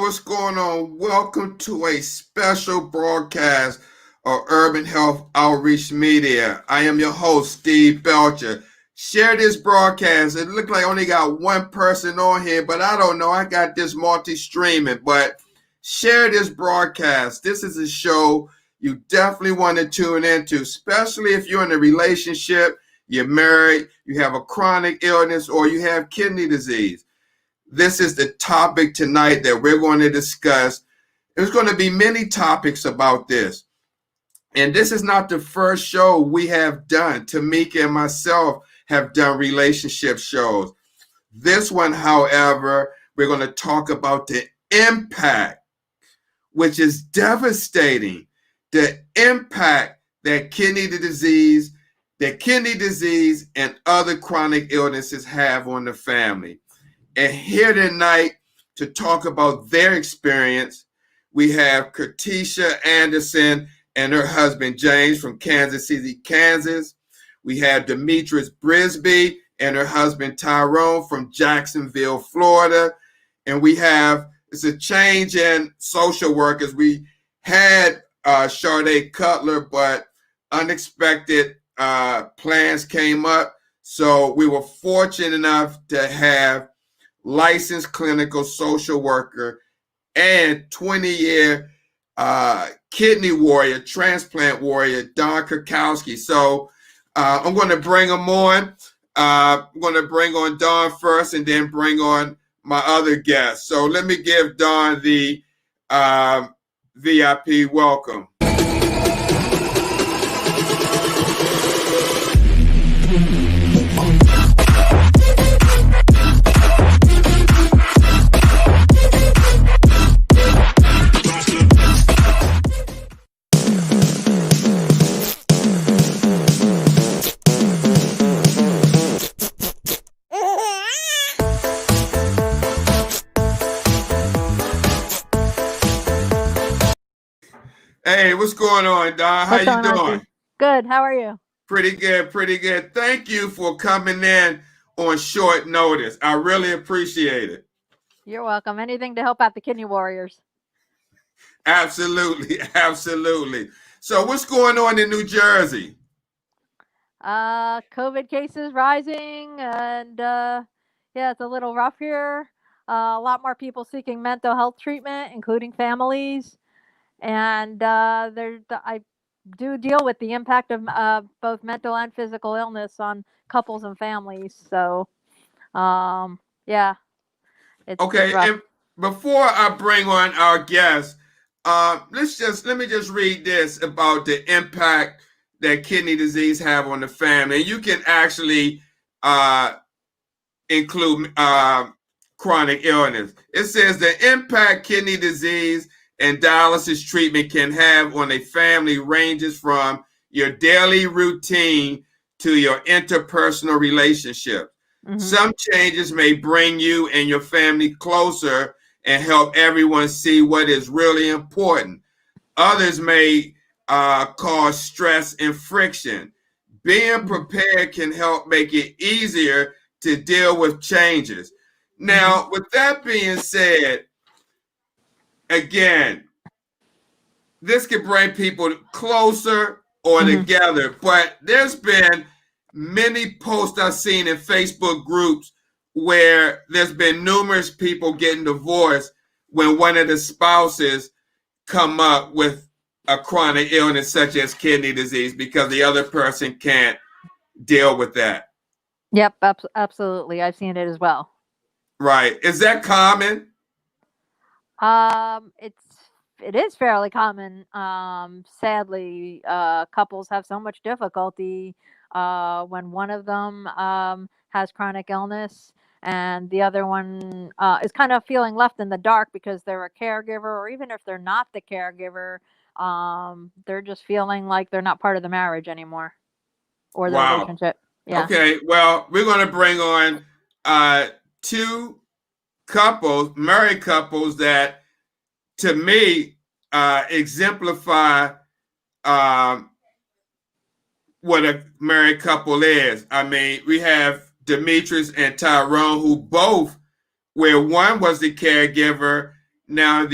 What's going on? Welcome to a special broadcast of Urban Health Outreach Media. I am your host, Steve Belcher. Share this broadcast. It looked like I only got one person on here, but I don't know. I got this multi-streaming, but share this broadcast. This is a show you definitely want to tune into, especially if you're in a relationship, you're married, you have a chronic illness, or you have kidney disease. This is the topic tonight that we're going to discuss. There's going to be many topics about this. And this is not the first show we have done. Tamika and myself have done relationship shows. This one, however, we're going to talk about the impact, which is devastating, the impact that kidney disease and other chronic illnesses have on the family. And here tonight to talk about their experience, we have Curtisha Ray-Anderson and her husband, James, from Kansas City, Kansas. We have Demetris Brisby and her husband, Tyrone, from Jacksonville, Florida. And we have, it's a change in social workers. We had Sade, Cutler, but unexpected plans came up. So we were fortunate enough to have licensed clinical social worker and 20-year kidney warrior, transplant warrior, Don Kurkowski. So I'm going to bring them on. I'm going to bring on Don first and then bring on my other guest. So let me give Don the VIP welcome. Hey, what's going on, Don? How you doing? Good. How are you? Pretty good. Thank you for coming in on short notice. I really appreciate it. You're welcome. Anything to help out the kidney warriors. Absolutely. So what's going on in New Jersey? COVID cases rising, and yeah, it's a little rough here. A lot more people seeking mental health treatment, including families. And I do deal with the impact of both mental and physical illness on couples and families. So, yeah. Okay, and before I bring on our guest, let me just read this about the impact that kidney disease have on the family. And you can actually include chronic illness. It says the impact kidney disease and dialysis treatment can have on a family ranges from your daily routine to your interpersonal relationship. Mm-hmm. Some changes may bring you and your family closer and help everyone see what is really important. Others may cause stress and friction. Being prepared can help make it easier to deal with changes. Now, with that being said, again, this can bring people closer or together, but there's been many posts I've seen in Facebook groups where there's been numerous people getting divorced when one of the spouses come up with a chronic illness such as kidney disease because the other person can't deal with that. Yep, absolutely. I've seen it as well. Right. Is that common? It is fairly common. Sadly, couples have so much difficulty when one of them has chronic illness and the other one is kind of feeling left in the dark because they're a caregiver, or even if they're not the caregiver, they're just feeling like they're not part of the marriage anymore or the relationship. Yeah. Okay. Well, we're going to bring on two couples, married couples, that to me exemplify what a married couple is. I mean, we have Demetris and Tyrone, who both, where one was the caregiver, now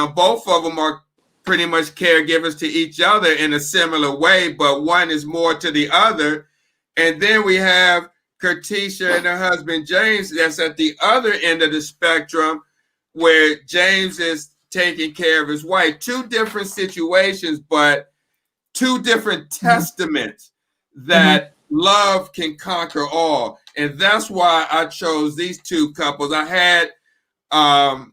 both of them are pretty much caregivers to each other in a similar way, but one is more to the other. And then we have Curtisha and her husband James, that's at the other end of the spectrum, where James is taking care of his wife. Two different situations, but two different testaments that love can conquer all. And that's why I chose these two couples. I had I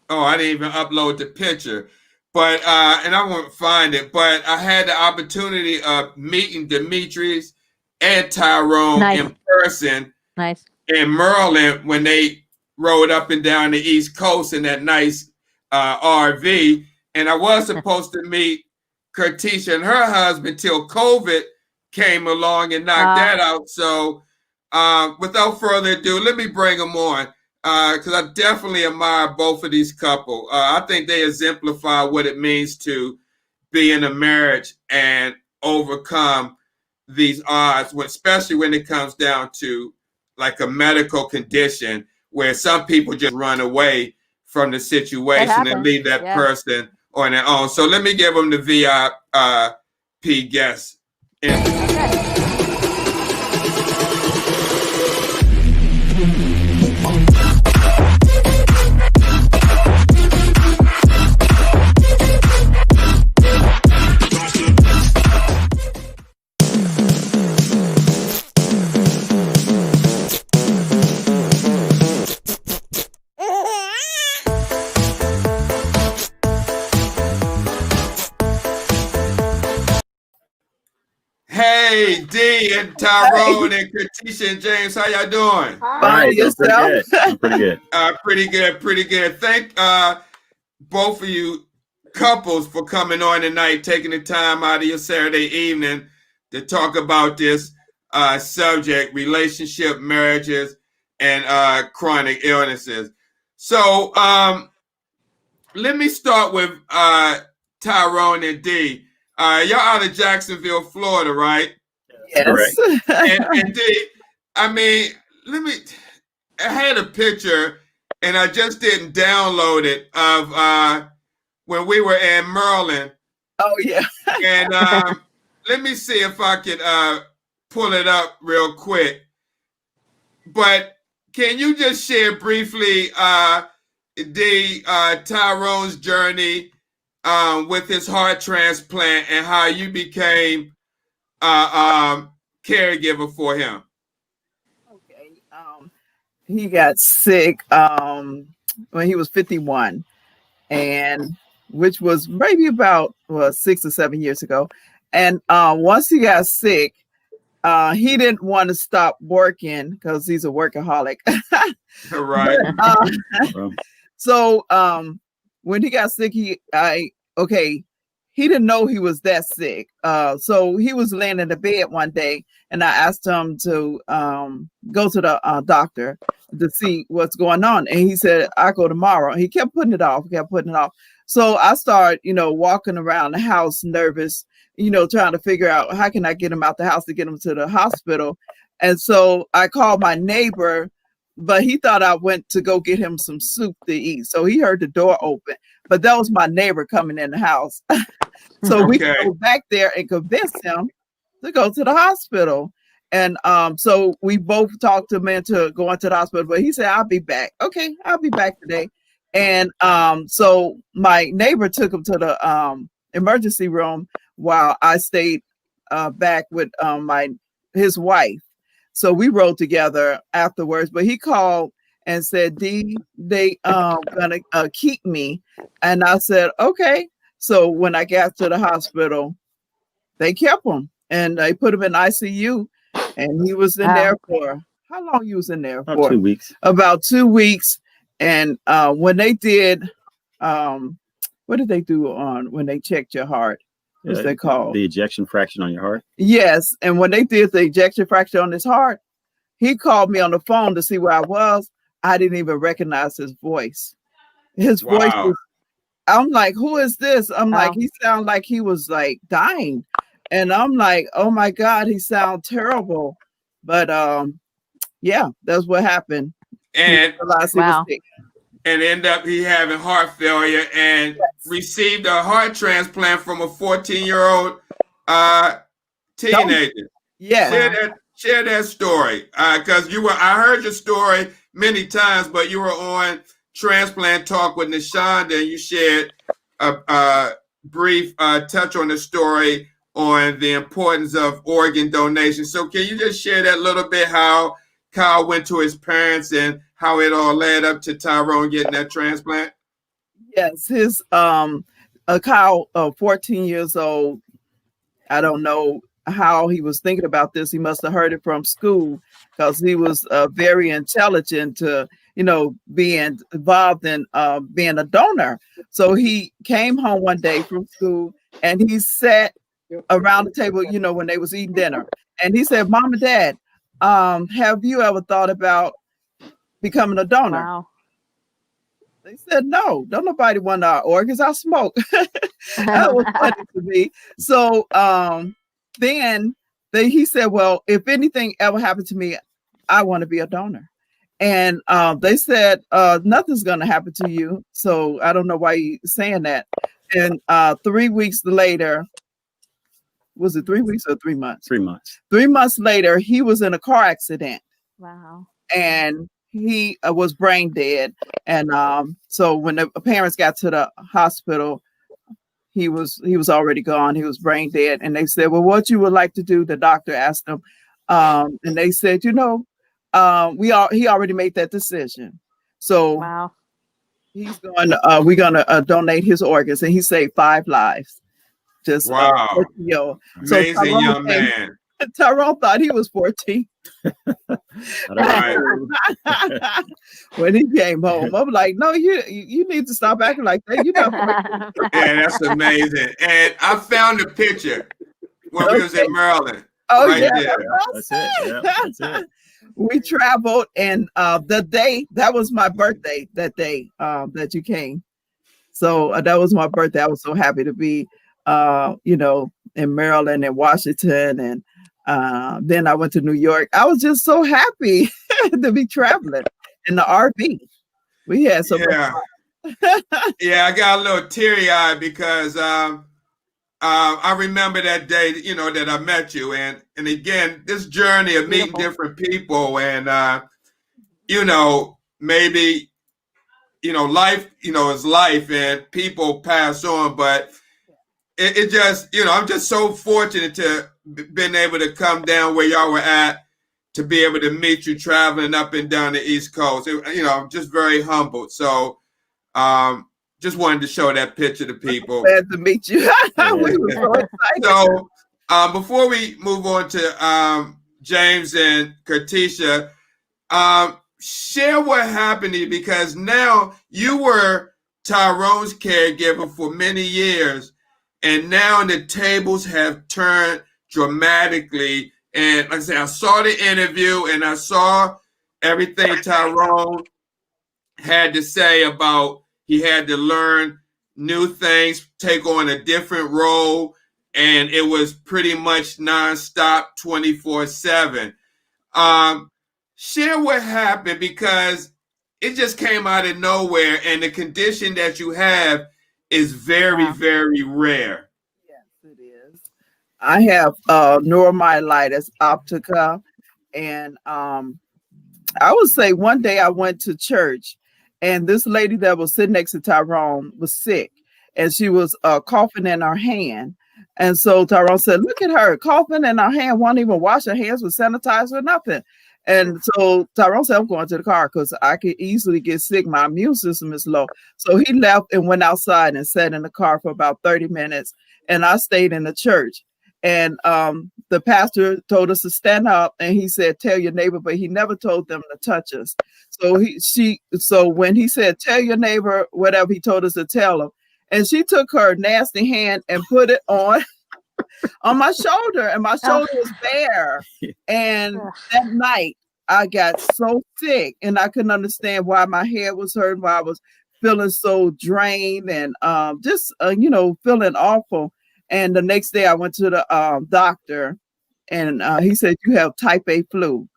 didn't even upload the picture, but and I won't find it, but I had the opportunity of meeting Demetris and Tyrone in person in Maryland when they rode up and down the East Coast in that nice RV. And I was supposed to meet Curtisha and her husband till COVID came along and knocked that out. So without further ado, let me bring them on because I definitely admire both of these couples. I think they exemplify what it means to be in a marriage and overcome these odds, especially when it comes down to like a medical condition where some people just run away from the situation and leave that person on their own. So let me give them the VIP guest. Hey, D and Tyrone and Curtisha and James, how y'all doing? Fine, yourself? Pretty good. Pretty good. Thank both of you couples for coming on tonight, taking the time out of your Saturday evening to talk about this subject, relationship, marriages, and chronic illnesses. So let me start with Tyrone and D. Y'all out of Jacksonville, Florida, right? Yes. And D, I mean, I had a picture and I just didn't download it of when we were in Maryland. Oh, yeah. And let me see if I could pull it up real quick. But can you just share briefly Tyrone's journey with his heart transplant and how you became caregiver for him? Okay. He got sick when he was 51, and which was maybe about 6 or 7 years ago. And once he got sick, he didn't want to stop working because he's a workaholic. Right. So when he got sick, he didn't know he was that sick. So he was laying in the bed one day, and I asked him to go to the doctor to see what's going on. And he said, I'll go tomorrow. He kept putting it off. So I started, walking around the house nervous, trying to figure out how can I get him out the house to get him to the hospital. And so I called my neighbor, but he thought I went to go get him some soup to eat. So he heard the door open, but that was my neighbor coming in the house. So we go back there and convinced him to go to the hospital. And so we both talked him into going to the hospital, but he said, I'll be back. Okay, I'll be back today. And so my neighbor took him to the emergency room while I stayed back with his wife. So we rode together afterwards, but he called and said, D, they gonna keep me. And I said, okay. So when I got to the hospital, they kept him and they put him in ICU, and he was in there for how long? He was in there About for 2 weeks. About 2 weeks. And when they did, what did they do when they checked your heart? What's they called? The ejection fraction on your heart. Yes. And when they did the ejection fraction on his heart, he called me on the phone to see where I was. I didn't even recognize his voice. His voice was, I'm like, who is this? I'm like, he sounded like he was like dying. And I'm like, oh my God, he sounds terrible. But yeah, that's what happened. And and ended up he having heart failure and received a heart transplant from a 14-year-old teenager. Yeah. Share that story. Because I heard your story many times, but you were on Transplant Talk with Nashonda, and you shared a brief touch on the story on the importance of organ donation. So can you just share that little bit, how Kyle went to his parents and how it all led up to Tyrone getting that transplant? Yes, his Kyle, 14 years old. I don't know how he was thinking about this. He must have heard it from school, because he was very intelligent to, being involved in being a donor. So he came home one day from school and he sat around the table, when they was eating dinner. And he said, Mom and Dad, have you ever thought about becoming a donor? Wow. They said, no, don't nobody want our organs. I smoke. That was funny to me. So then he said, well, if anything ever happened to me, I want to be a donor. And they said, nothing's going to happen to you. So I don't know why you're saying that. And 3 weeks later, was it 3 weeks or 3 months? 3 months. 3 months later, he was in a car accident. Wow. And he was brain dead. And so when the parents got to the hospital, he was already gone. He was brain dead. And they said, well, what you would like to do? The doctor asked them. And they said, he already made that decision. So wow. He's going to, we're going to donate his organs, and he saved 5 lives. Just wow. Amazing so young man. Tyrone thought he was 14. Right. When he came home, I'm like, no, you need to stop acting like that. You're not 14. Yeah, that's amazing. And I found a picture when we was in Maryland. Oh, right yeah. there. That's it. Yeah, that's it. We traveled, and the day, that was my birthday, that day that you came. So that was my birthday. I was so happy to be, in Maryland and Washington. And then I went to New York. I was just so happy to be traveling in the RV. We had so much fun. Yeah, I got a little teary-eyed because I remember that day, that I met you. And again, this journey of meeting different people and, maybe, life, is life and people pass on. But it just, I'm just so fortunate to been able to come down where y'all were at, to be able to meet you traveling up and down the East Coast. I'm just very humbled. So just wanted to show that picture to people. Glad to meet you. We were so excited. So before we move on to James and Curtisha, share what happened to you, because now you were Tyrone's caregiver for many years, and now the tables have turned dramatically. And like I said, I saw the interview and I saw everything Tyrone had to say about he had to learn new things, take on a different role, and it was pretty much nonstop 24/7. Share what happened, because it just came out of nowhere, and the condition that you have is very, very rare. Yes, it is. I have neuromyelitis optica, and I would say one day I went to church, and this lady that was sitting next to Tyrone was sick, and she was coughing in her hand. And so Tyrone said, "Look at her coughing in her hand, won't even wash her hands with sanitizer or nothing." And so Tyrone said, "I'm going to the car because I could easily get sick. My immune system is low." So he left and went outside and sat in the car for about 30 minutes. And I stayed in the church. And the pastor told us to stand up, and he said, "Tell your neighbor," but he never told them to touch us. So when he said, "Tell your neighbor," whatever, he told us to tell him. And she took her nasty hand and put it on my shoulder, and my shoulder was bare. And that night I got so sick, and I couldn't understand why my head was hurting, why I was feeling so drained, and just feeling awful. And the next day I went to the doctor, and he said, "You have type A flu."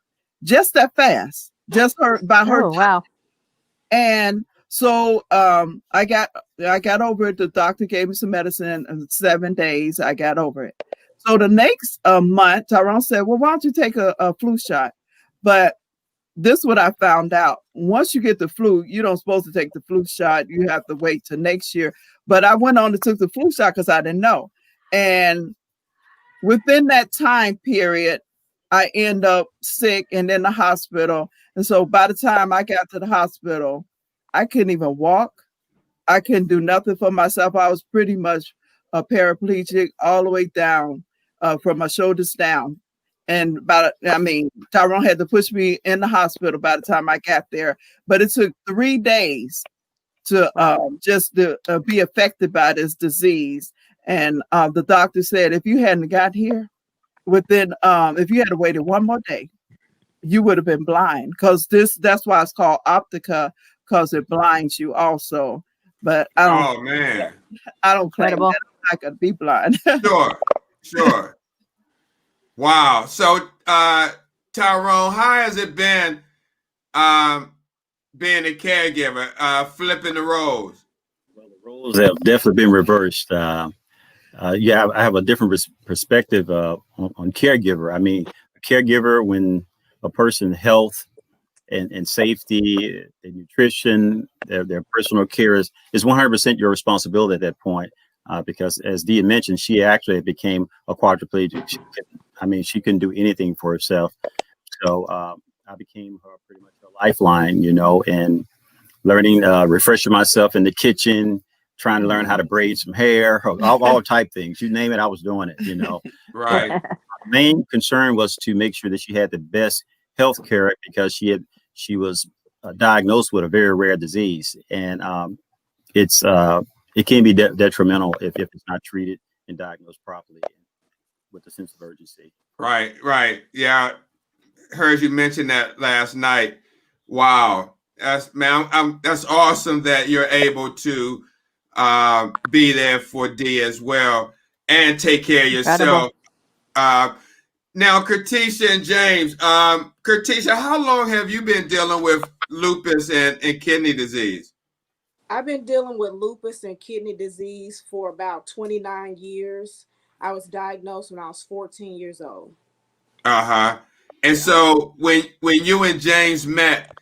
Just that fast, just by her. Oh, wow. And so I got over it. The doctor gave me some medicine, and 7 days I got over it. So the next month, Tyrone said, "Well, why don't you take a flu shot?" But this is what I found out. Once you get the flu, you don't supposed to take the flu shot. You have to wait till next year. But I went on and took the flu shot because I didn't know. And within that time period, I end up sick and in the hospital. And so by the time I got to the hospital, I couldn't even walk. I couldn't do nothing for myself. I was pretty much a paraplegic all the way down from my shoulders down. And Tyrone had to push me in the hospital by the time I got there. But it took 3 days to just to be affected by this disease. And the doctor said, if you hadn't got here if you had waited one more day, you would have been blind. That's why it's called optica, because it blinds you also. But I don't claim that I'm not gonna be blind. Sure. Wow. So Tyrone, how has it been being a caregiver, flipping the roles? Well, the roles have definitely been reversed. I have a different perspective on caregiver. I mean, a caregiver, when a person's health and safety and nutrition, their personal care is 100% your responsibility at that point. Because as Dee mentioned, she actually became a quadriplegic. She couldn't do anything for herself. So I became her pretty much her lifeline, and learning, refreshing myself in the kitchen, trying to learn how to braid some hair, all type things. You name it, I was doing it, Right. My main concern was to make sure that she had the best health care, because she was diagnosed with a very rare disease. And it can be detrimental if it's not treated and diagnosed properly with a sense of urgency. Right. Yeah. Heard you mention that last night. Wow. That's awesome that you're able to be there for Dee as well and take care of yourself. Now, Curtisha and James, Curtisha, how long have you been dealing with lupus and kidney disease? I've been dealing with lupus and kidney disease for about 29 years. I was diagnosed when I was 14 years old. And so when you and James met,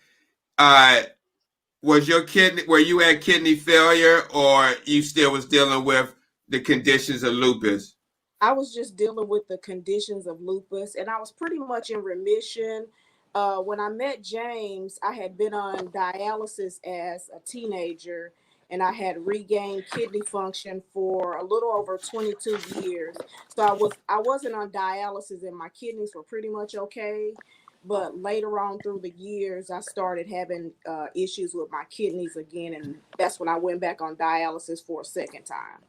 were you at kidney failure, or you still was dealing with the conditions of lupus? I was just dealing with the conditions of lupus, and I was pretty much in remission. When I met James, I had been on dialysis as a teenager, and I had regained kidney function for a little over 22 years. So I wasn't on dialysis, and my kidneys were pretty much okay. But later on through the years, I started having issues with my kidneys again, and that's when I went back on dialysis for a second time.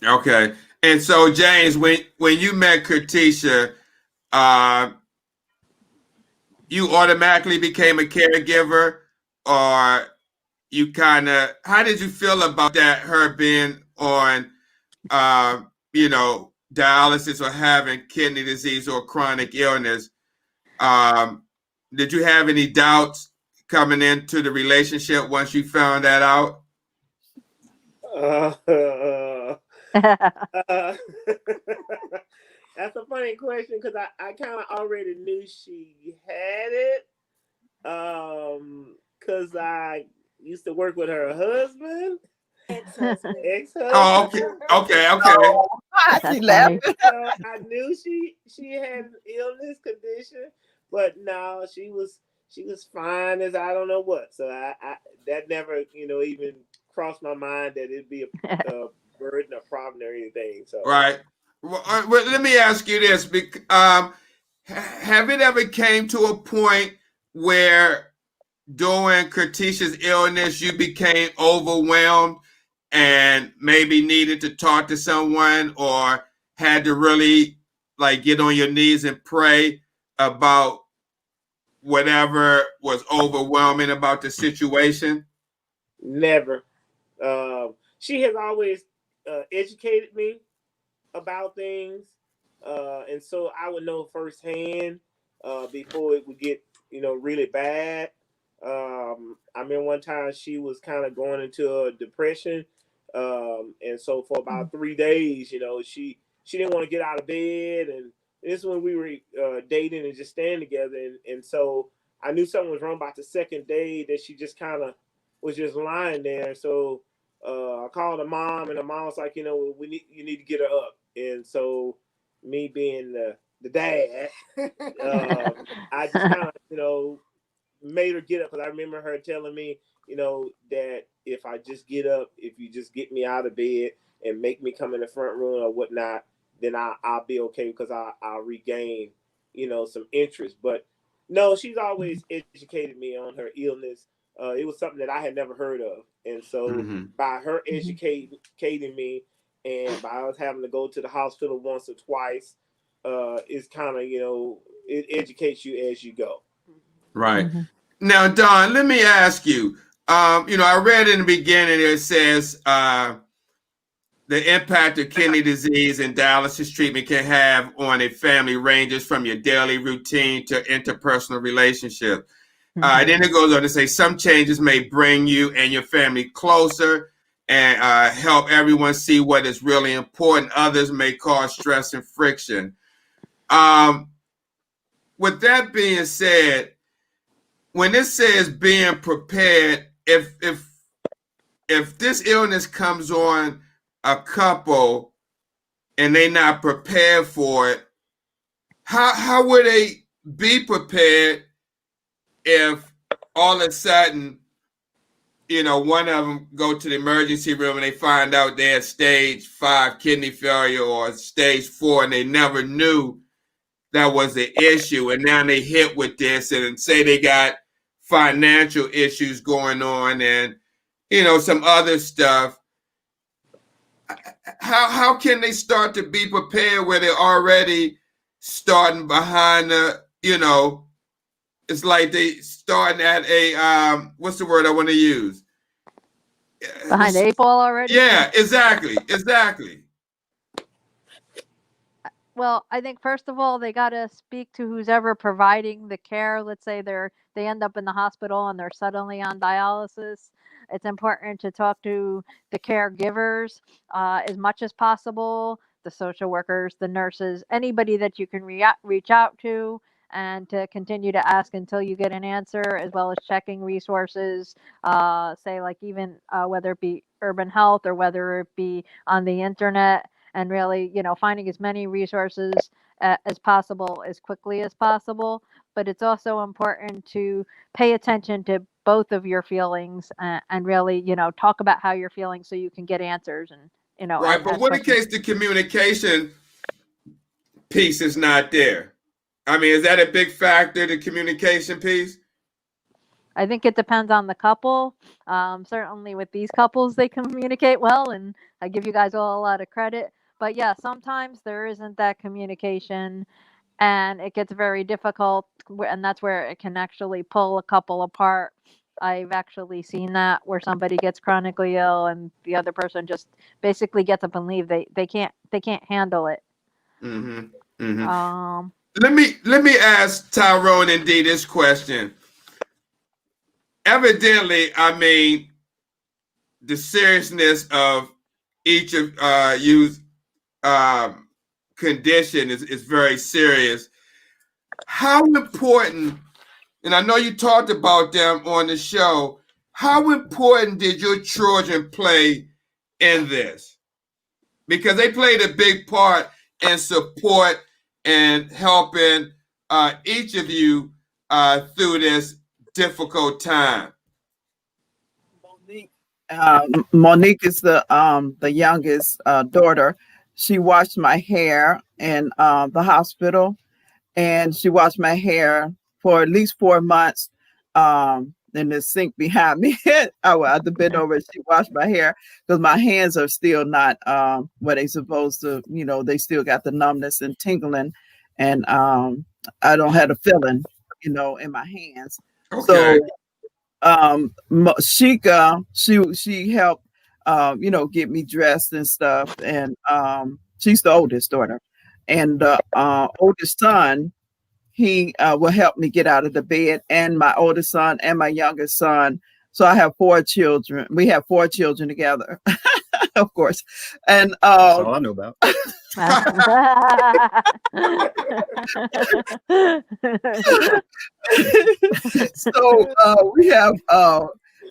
Okay. And so, James, when you met Curtisha, you automatically became a caregiver, or you how did you feel about that, her being on, dialysis or having kidney disease or chronic illness? Did you have any doubts coming into the relationship once you found that out? That's a funny question because I kind of already knew she had it. Because I used to work with her husband, Ex-husband. Oh, ex-husband. okay. Why That's she laughing? funny. So I knew she had an illness condition, but no, she was fine as I don't know what. So I that never even crossed my mind that it'd be a burden, a problem, or anything. So Right. Well, let me ask you this: have it ever came to a point where during Curtisha's illness you became overwhelmed and maybe needed to talk to someone, or had to really like get on your knees and pray about whatever was overwhelming about the situation? never. She has always educated me about things, and so I would know firsthand before it would get really bad. I remember one time she was kind of going into a depression, and so for about 3 days, she didn't want to get out of bed, and this is when we were dating and just staying together, and so I knew something was wrong about the second day that she just kind of was just lying there. So I called her mom, and her mom was like, you need to get her up. And so, me being the dad, I just kind of made her get up, because I remember her telling me, that if I just get up, if you just get me out of bed and make me come in the front room or whatnot, then I'll be okay, because I'll regain some interest. But no, she's always educated me on her illness. It was something that I had never heard of, and so by her educating me, and by us having to go to the hospital once or twice, it's kind of it educates you as you go. Right. Now, Don, let me ask you. I read in the beginning it says the impact of kidney disease and dialysis treatment can have on a family ranges from your daily routine to interpersonal relationships. Then it goes on to say some changes may bring you and your family closer and help everyone see what is really important. Others may cause stress and friction. With that being said, when it says being prepared, if this illness comes on a couple and they're not prepared for it, how would they be prepared if all of a sudden, one of them go to the emergency room and they find out they had stage 5 kidney failure or stage 4, and they never knew that was the issue, and now they hit with this, and say they got financial issues going on and some other stuff. How can they start to be prepared where they're already starting behind it's like they starting at a what's the word I want to use? Behind the 8 ball already? Yeah, exactly. Well, I think first of all, they got to speak to who's ever providing the care. Let's say they end up in the hospital and they're suddenly on dialysis. It's important to talk to the caregivers as much as possible, the social workers, the nurses, anybody that you can reach out to, and to continue to ask until you get an answer, as well as checking resources, say like even whether it be urban health or whether it be on the internet, and really, finding as many resources as possible as quickly as possible. But it's also important to pay attention to both of your feelings and really, talk about how you're feeling so you can get answers and, Right, but as what in quickly. case the communication piece is not there? I mean, is that a big factor, the communication piece? I think it depends on the couple. Certainly with these couples, they communicate well, and I give you guys all a lot of credit. But yeah, sometimes there isn't that communication, and it gets very difficult, and that's where it can actually pull a couple apart. I've actually seen that where somebody gets chronically ill and the other person just basically gets up and leave. They can't handle it. Let me ask Tyrone and Dee this question. Evidently, I mean, the seriousness of each of you condition is very serious. How important, and I know you talked about them on the show, how important did your children play in this? Because they played a big part in support and helping each of you through this difficult time. Monique is the youngest daughter. She washed my hair in the hospital, and she washed my hair for at least 4 months in the sink behind me. I had to bend over and she washed my hair because my hands are still not where they supposed to, they still got the numbness and tingling, and I don't have a feeling, in my hands. Okay. So Sheikah, she helped, get me dressed and stuff. And she's the oldest daughter. And the oldest son, he will help me get out of the bed, and my oldest son and my youngest son. So I have 4 children. We have 4 children together, of course. And that's all I know about.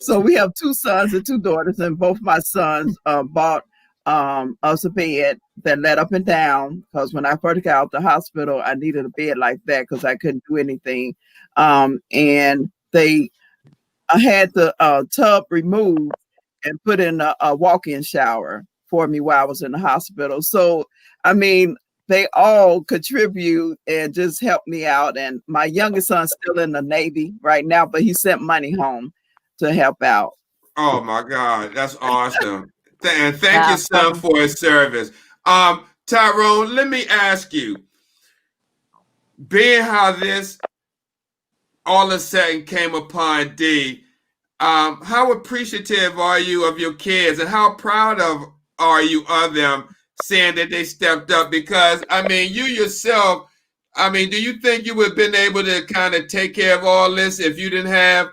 So we have 2 sons and 2 daughters, and both my sons bought us a bed that led up and down, because when I first got out the hospital, I needed a bed like that because I couldn't do anything. And I had the tub removed and put in a walk-in shower for me while I was in the hospital. So, I mean, they all contribute and just help me out. And my youngest son's still in the Navy right now, but he sent money home to help out. Oh my God, that's awesome. And thank your son for his service. Tyrone, let me ask you, being how this all of a sudden came upon Dee, how appreciative are you of your kids, and how proud are you of them, saying that they stepped up? Because, I mean, you yourself, I mean, do you think you would have been able to kind of take care of all this if you didn't have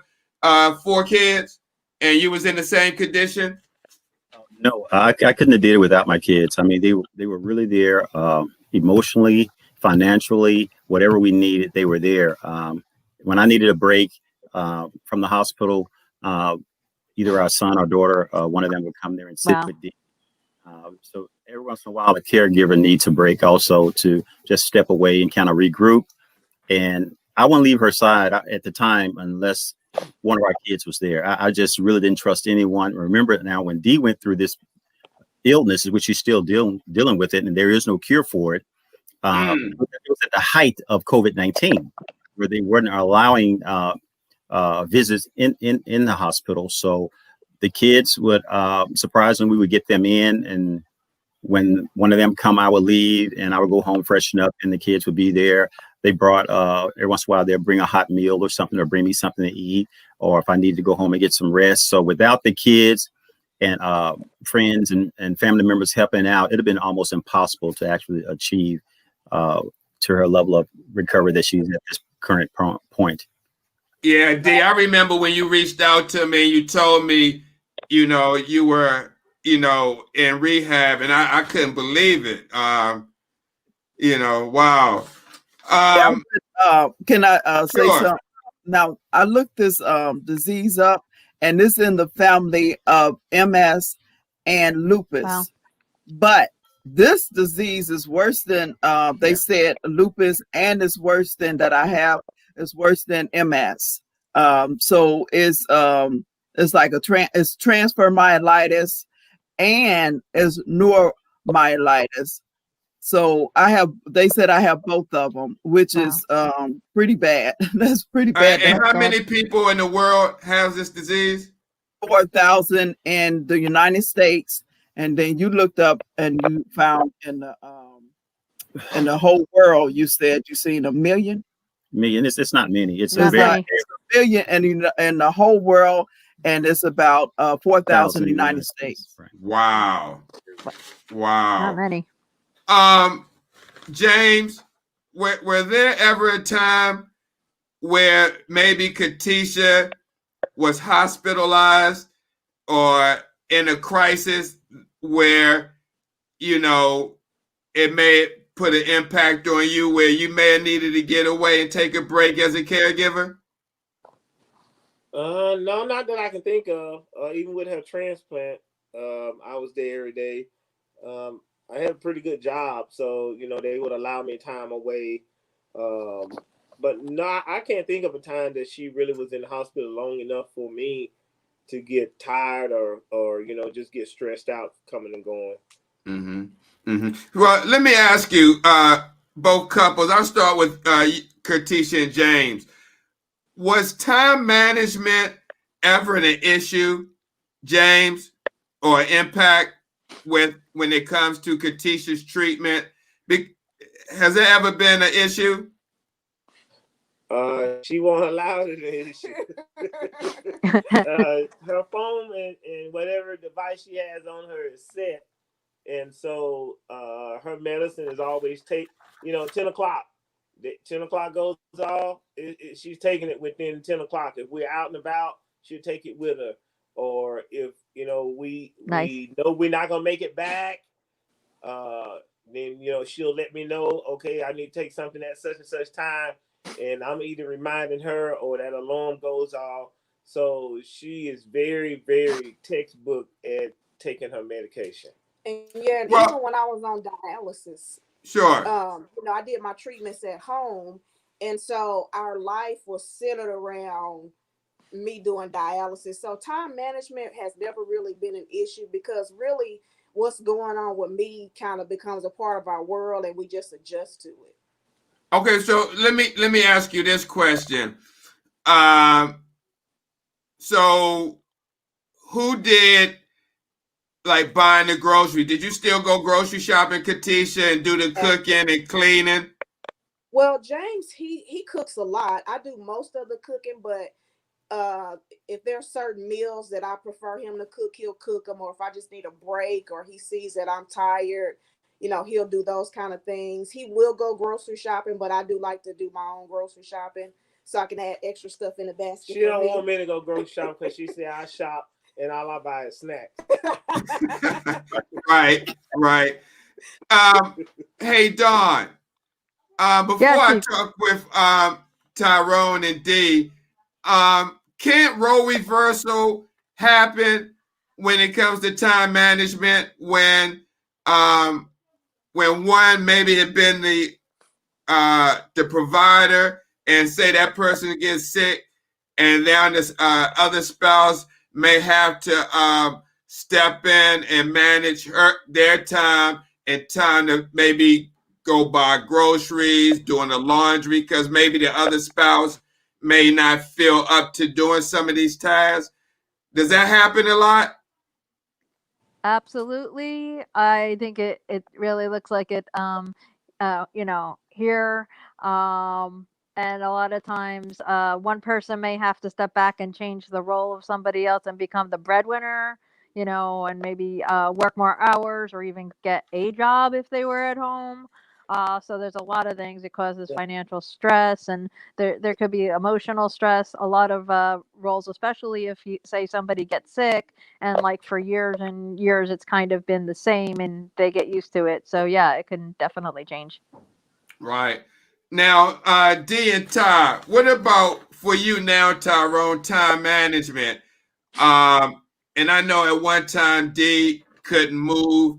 4 kids and you was in the same condition? No, I couldn't have did it without my kids. I mean, they were really there, emotionally, financially, whatever we needed, they were there. When I needed a break from the hospital, either our son or daughter, one of them would come there and sit with Dee. So every once in a while, a caregiver needs a break also to just step away and kind of regroup. And I wouldn't leave her side at the time unless one of our kids was there. I just really didn't trust anyone. Remember now, when Dee went through this illness, which she's still dealing with it, and there is no cure for it. It was at the height of COVID-19, where they weren't allowing visits in the hospital. So the kids would, surprisingly, we would get them in, and when one of them come, I would leave and I would go home, freshen up, and the kids would be there. They brought, every once in a while, they'll bring a hot meal or something, or bring me something to eat, or if I need to go home and get some rest. So without the kids and friends and family members helping out, it'd have been almost impossible to actually achieve to her level of recovery that she's at this current point. Yeah, Dee, I remember when you reached out to me, you told me, you were, in rehab, and I couldn't believe it. Wow. Can I say Sure. something? Now, I looked this disease up, and it's in the family of MS and lupus. Wow. But this disease is worse than they said lupus, and it's worse than that I have. It's worse than MS. So it's like it's transfer myelitis and it's neuromyelitis. So they said I have both of them, which is pretty bad. That's pretty bad. And how many people in the world has this disease? 4,000 in the United States, and then you looked up and you found in the whole world, you said you seen 1 million. It's not many. It's a very billion, and in the whole world, and it's about 4,000 in the United States. Right. Wow. Not many. James, were there ever a time where maybe Curtisha was hospitalized or in a crisis where, it may put an impact on you where you may have needed to get away and take a break as a caregiver? No, not that I can think of. Even with her transplant, I was there every day. I had a pretty good job, so they would allow me time away. But no, I can't think of a time that she really was in the hospital long enough for me to get tired or just get stressed out coming and going. Well, let me ask you, both couples. I'll start with Curtisha and James. Was time management ever an issue, James, or impact when it comes to Curtisha's treatment? Has there ever been an issue? She won't allow it an issue. Her phone and whatever device she has on her is set. And so her medicine is always 10 o'clock. 10 o'clock goes off. She's taking it within 10 o'clock. If we're out and about, she'll take it with her. Or if we know we're not gonna make it back, then she'll let me know. Okay, I need to take something at such and such time, and I'm either reminding her or that alarm goes off. So she is very, very textbook at taking her medication. And even when I was on dialysis, sure, I did my treatments at home, and so our life was centered around me doing dialysis. So time management has never really been an issue because really what's going on with me kind of becomes a part of our world, and we just adjust to it. Okay, so let me ask you this question. So who did like buying the grocery? Did you still go grocery shopping, Curtisha, and do the cooking and cleaning? Well, James, he cooks a lot. I do most of the cooking, but if there's certain meals that I prefer him to cook, he'll cook them. Or if I just need a break or he sees that I'm tired, he'll do those kind of things. He will go grocery shopping, but I do like to do my own grocery shopping so I can add extra stuff in the basket. She don't want me to go grocery shopping because she said I shop and all I buy is snacks. Right. Hey, Dawn. Before I talk with Tyrone and Dee, can't role reversal happen when it comes to time management when one maybe had been the provider and say that person gets sick and then this other spouse may have to step in and manage their time and time to maybe go buy groceries, doing the laundry, because maybe the other spouse may not feel up to doing some of these tasks. Does that happen a lot? Absolutely. I think it really looks like it, here. And a lot of times one person may have to step back and change the role of somebody else and become the breadwinner, and maybe work more hours or even get a job if they were at home. So there's a lot of things. It causes financial stress, and there could be emotional stress. A lot of roles, especially if you say somebody gets sick and like for years and years, it's kind of been the same and they get used to it. So yeah, it can definitely change. Right. Now, Dee and Ty, what about for you now, Tyrone, time management? And I know at one time Dee couldn't move.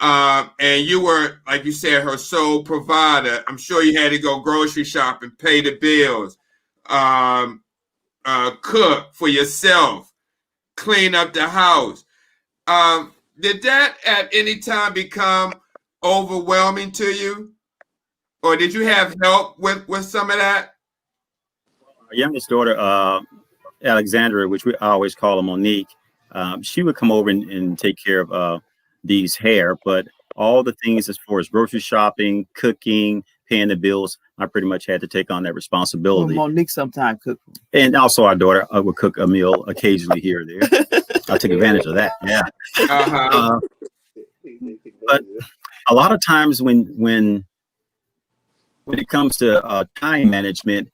And you were, like you said, her sole provider. I'm sure you had to go grocery shopping, pay the bills, cook for yourself, clean up the house. Did that at any time become overwhelming to you? Or did you have help with some of that? Our youngest daughter, Alexandra, which I always call her Monique, she would come over and take care of Dee's hair, but all the things as far as grocery shopping, cooking, paying the bills, I pretty much had to take on that responsibility. Well, Monique sometimes cook. And also our daughter would cook a meal occasionally here or there. I took advantage of that. Yeah. But a lot of times when it comes to time management,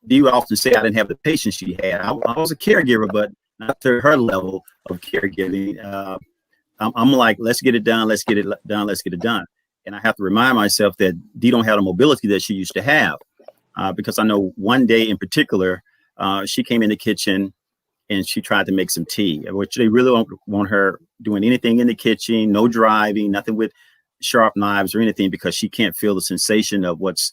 Dee would often say I didn't have the patience she had. I was a caregiver, but not to her level of caregiving. I'm like, let's get it done. Let's get it done. Let's get it done. And I have to remind myself that Dee don't have the mobility that she used to have. Because I know one day in particular, she came in the kitchen and she tried to make some tea, which they really don't want her doing anything in the kitchen, no driving, nothing with sharp knives or anything, because she can't feel the sensation of what's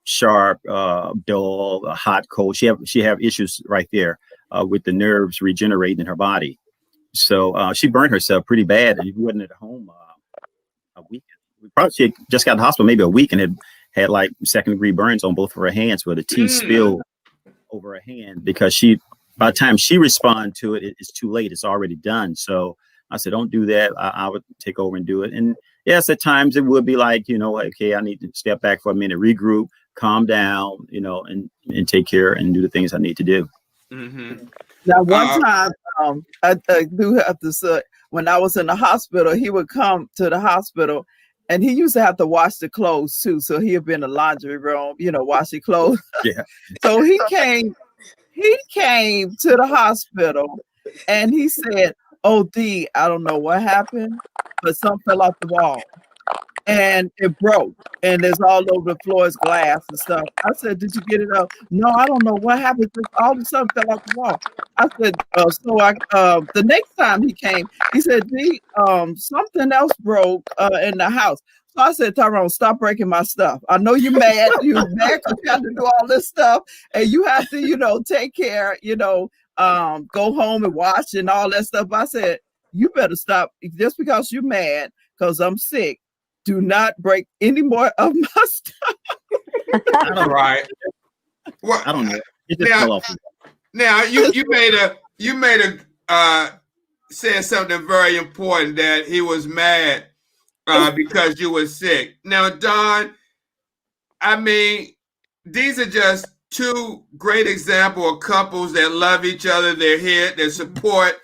sharp, dull, hot, cold. She have issues right there with the nerves regenerating in her body. So she burned herself pretty bad, and she wasn't at home a week. She had just got to the hospital maybe a week and had like 2nd-degree burns on both of her hands where the tea spilled over her hand, because by the time she responded to it, it's too late. It's already done. So I said, don't do that. I would take over and do it. And yes, at times it would be like, okay, I need to step back for a minute, regroup, calm down, and take care and do the things I need to do. Mm-hmm. Now, one time, I do have to say, when I was in the hospital, he would come to the hospital, and he used to have to wash the clothes too. So he'd be in the laundry room, washing clothes. Yeah. So he came to the hospital, and he said, "Oh, Dee, I don't know what happened, but something fell off the wall. And it broke, and it's all over the floor, it's glass and stuff." I said, "Did you get it up?" "No, I don't know what happened. Just all of a sudden fell off the wall." I said, the next time he came, he said, "Dee, something else broke in the house." So I said, "Tyrone, stop breaking my stuff. I know you're mad. You're mad because you have to do all this stuff, and you have to, take care, go home and wash and all that stuff." I said, "You better stop just because you're mad, because I'm sick. Do not break any more of my stuff." All right. Well, I don't know. It just fell off. Now you made a said something very important, that he was mad because you were sick. Now, Don, I mean, these are just two great examples of couples that love each other. They're here, they support,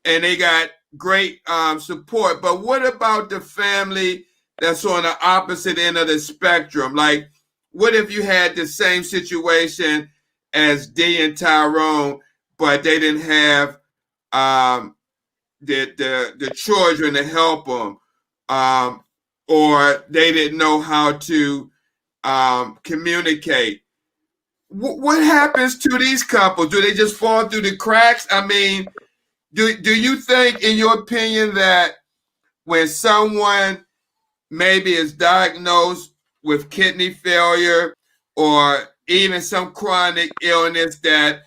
and they got great support. But what about the family that's on the opposite end of the spectrum? Like, what if you had the same situation as Dee and Tyrone, but they didn't have the children to help them, or they didn't know how to communicate? What happens to these couples? Do they just fall through the cracks? I mean, do you think, in your opinion, that when someone maybe is diagnosed with kidney failure or even some chronic illness, that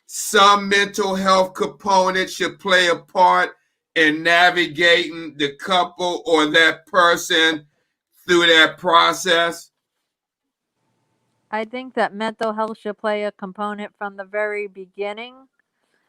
some mental health component should play a part in navigating the couple or that person through that process? I think that mental health should play a component from the very beginning.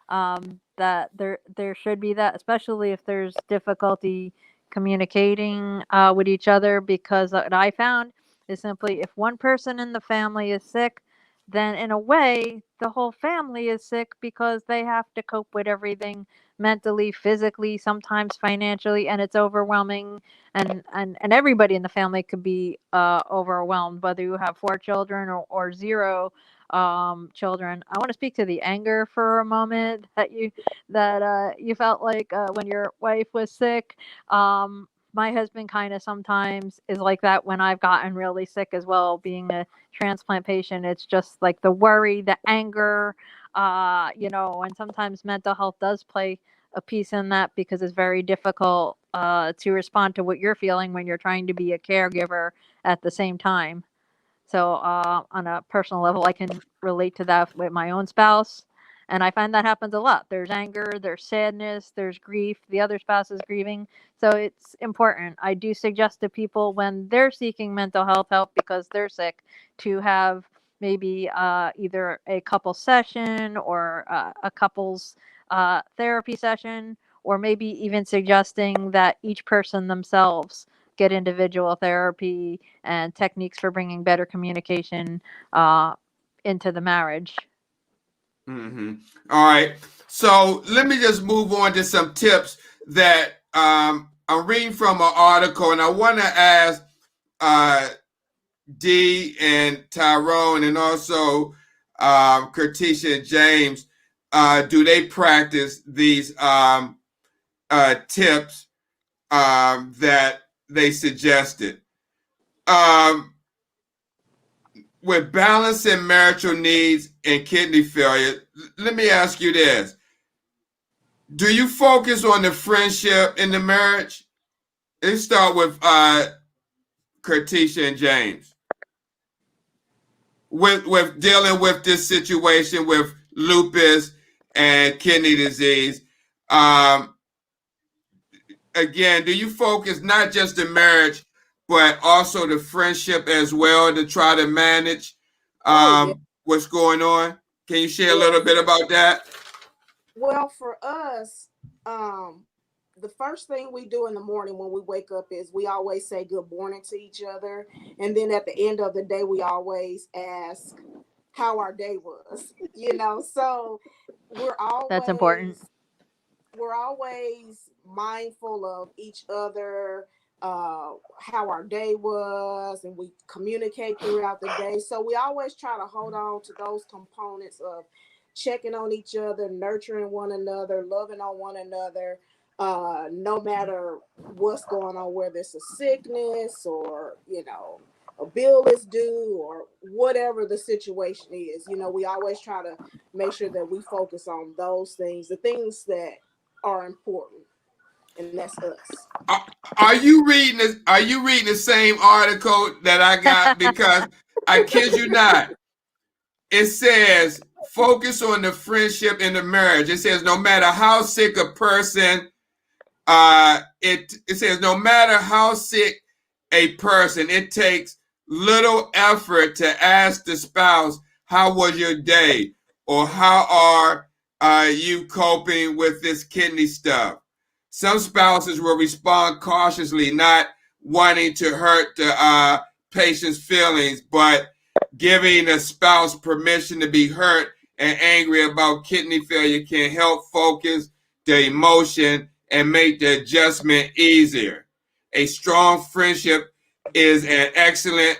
That there should be that, especially if there's difficulty communicating with each other, because what I found is simply, if one person in the family is sick, then in a way the whole family is sick, because they have to cope with everything mentally, physically, sometimes financially, and it's overwhelming. And everybody in the family could be overwhelmed, whether you have 4 children or 0 children. I want to speak to the anger for a moment that you felt like when your wife was sick. My husband kind of sometimes is like that when I've gotten really sick as well, being a transplant patient. It's just like the worry, the anger, and sometimes mental health does play a piece in that, because it's very difficult to respond to what you're feeling when you're trying to be a caregiver at the same time. So on a personal level, I can relate to that with my own spouse. And I find that happens a lot. There's anger, there's sadness, there's grief. The other spouse is grieving. So it's important. I do suggest to people, when they're seeking mental health help because they're sick, to have maybe either a couple session or a couples therapy session, or maybe even suggesting that each person themselves get individual therapy and techniques for bringing better communication into the marriage. Mm-hmm. All right. So let me just move on to some tips that I'm reading from an article, and I want to ask Dee and Tyrone, and also Curtisha and James, do they practice these tips that they suggested? with balancing marital needs and kidney failure, let me ask you this. Do you focus on the friendship in the marriage? Let's start with Curtisha and James. With dealing with this situation with lupus and kidney disease, again, do you focus not just the marriage, but also the friendship as well to try to manage what's going on? Can you share a little bit about that? Well, for us, the first thing we do in the morning when we wake up is we always say good morning to each other. And then at the end of the day, we always ask how our day was, so we're always, That's important. We're always mindful of each other, how our day was, and we communicate throughout the day. So we always try to hold on to those components of checking on each other, nurturing one another, loving on one another, no matter what's going on, whether it's a sickness or, a bill is due or whatever the situation is. We always try to make sure that we focus on those things, the things that are important, and that's us. Are you reading this? Are you reading the same article that I got? Because I kid you not, it says focus on the friendship in the marriage. It says no matter how sick a person, it says no matter how sick a person, it takes little effort to ask the spouse, how was your day? Or how are you coping with this kidney stuff? Some spouses will respond cautiously, not wanting to hurt the patient's feelings, but giving the spouse permission to be hurt and angry about kidney failure can help focus the emotion and make the adjustment easier. A strong friendship is an excellent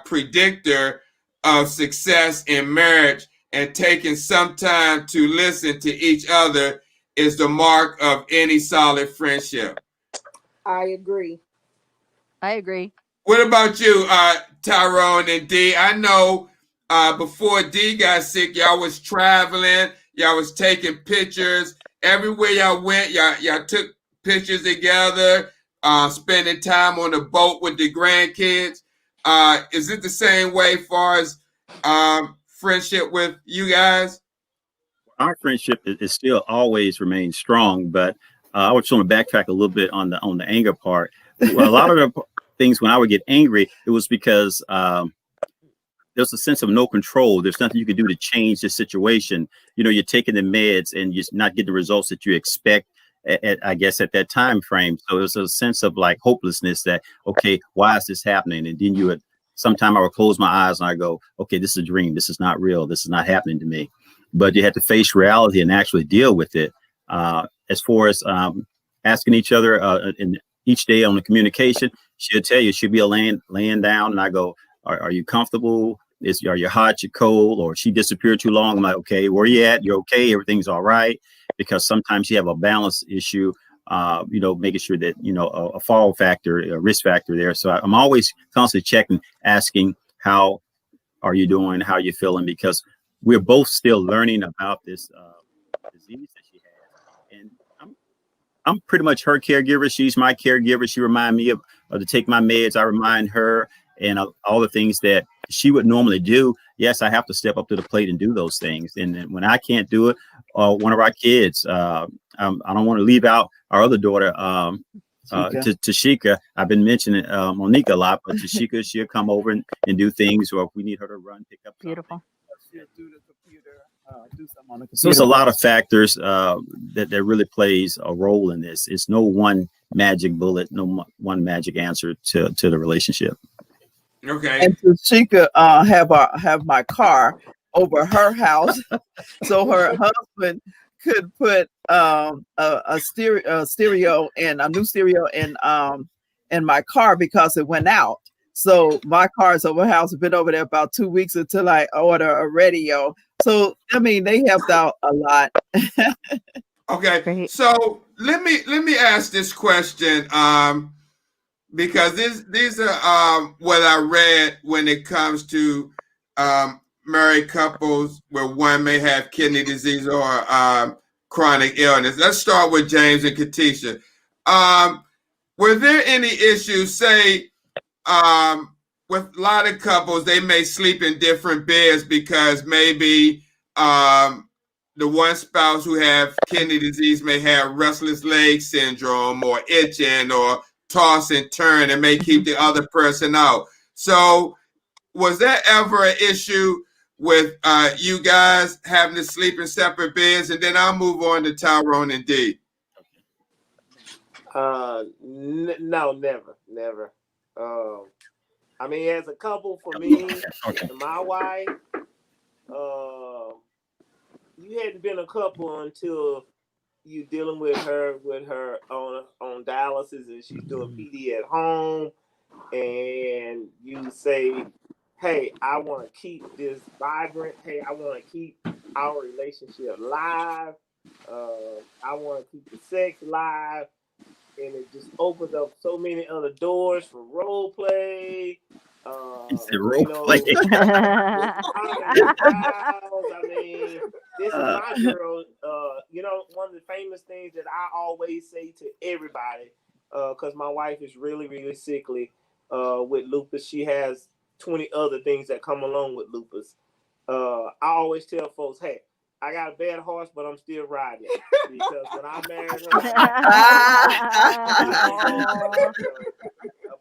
predictor of success in marriage, and taking some time to listen to each other is the mark of any solid friendship. I agree. What about you, Tyrone and Dee? I know before Dee got sick, y'all was traveling, y'all was taking pictures. Everywhere y'all went, y'all took pictures together, spending time on the boat with the grandkids. Is it the same way as far as friendship with you guys? Our friendship is still always remains strong, but I would just want to backtrack a little bit on the anger part. Well, a lot of the things when I would get angry, it was because there's a sense of no control. There's nothing you can do to change the situation. You're taking the meds and you're not getting the results that you expect I guess at that time frame. So it was a sense of like hopelessness that, okay, why is this happening? And then sometime I would close my eyes and I go, okay, this is a dream. This is not real. This is not happening to me. But you had to face reality and actually deal with it. As far as asking each other in each day on the communication, she'll tell you, she'll be laying down and I go, are you comfortable? Are you hot, you cold, or she disappeared too long? I'm like, okay, where you at? You're okay, everything's all right. Because sometimes you have a balance issue, making sure that, a fall factor, a risk factor there. So I'm always constantly checking, asking, how are you doing? How are you feeling? Because we're both still learning about this disease that she has. And I'm pretty much her caregiver. She's my caregiver. She reminds me of to take my meds. I remind her and all the things that she would normally do. Yes, I have to step up to the plate and do those things. And then when I can't do it, one of our kids, I don't want to leave out our other daughter, Tashika. I've been mentioning Monique a lot, but Tashika, she'll come over and do things, or if we need her to run, pick up something. Beautiful. Do the computer, do something on the computer. So it's a lot of factors that really plays a role in this. It's no one magic bullet, no one magic answer to the relationship. Okay. And Tashika have my car over her house, so her husband could put a stereo and a new stereo in my car because it went out. So my car's over house. I've been over there about 2 weeks until I order a radio. So they helped out a lot. Okay. Great. So let me ask this question. because these are what I read when it comes to married couples where one may have kidney disease or chronic illness. Let's start with James and Curtisha. Were there any issues, say, with a lot of couples, they may sleep in different beds because maybe the one spouse who have kidney disease may have restless leg syndrome or itching or toss and turn and may keep the other person out. So was there ever an issue with you guys having to sleep in separate beds? And then I'll move on to Tyrone and Dee. No, never. I mean, as a couple, for me and my wife, you hadn't been a couple until you dealing with her on dialysis and she's doing PD at home, and you say, hey, I want to keep this vibrant. Hey, I want to keep our relationship live. I want to keep the sex live. And it just opens up so many other doors for role play. Role play. I mean, this is my girl. One of the famous things that I always say to everybody, because my wife is really, really sickly with lupus. She has 20 other things that come along with lupus. I always tell folks, hey, I got a bad horse, but I'm still riding it. Because when I married her,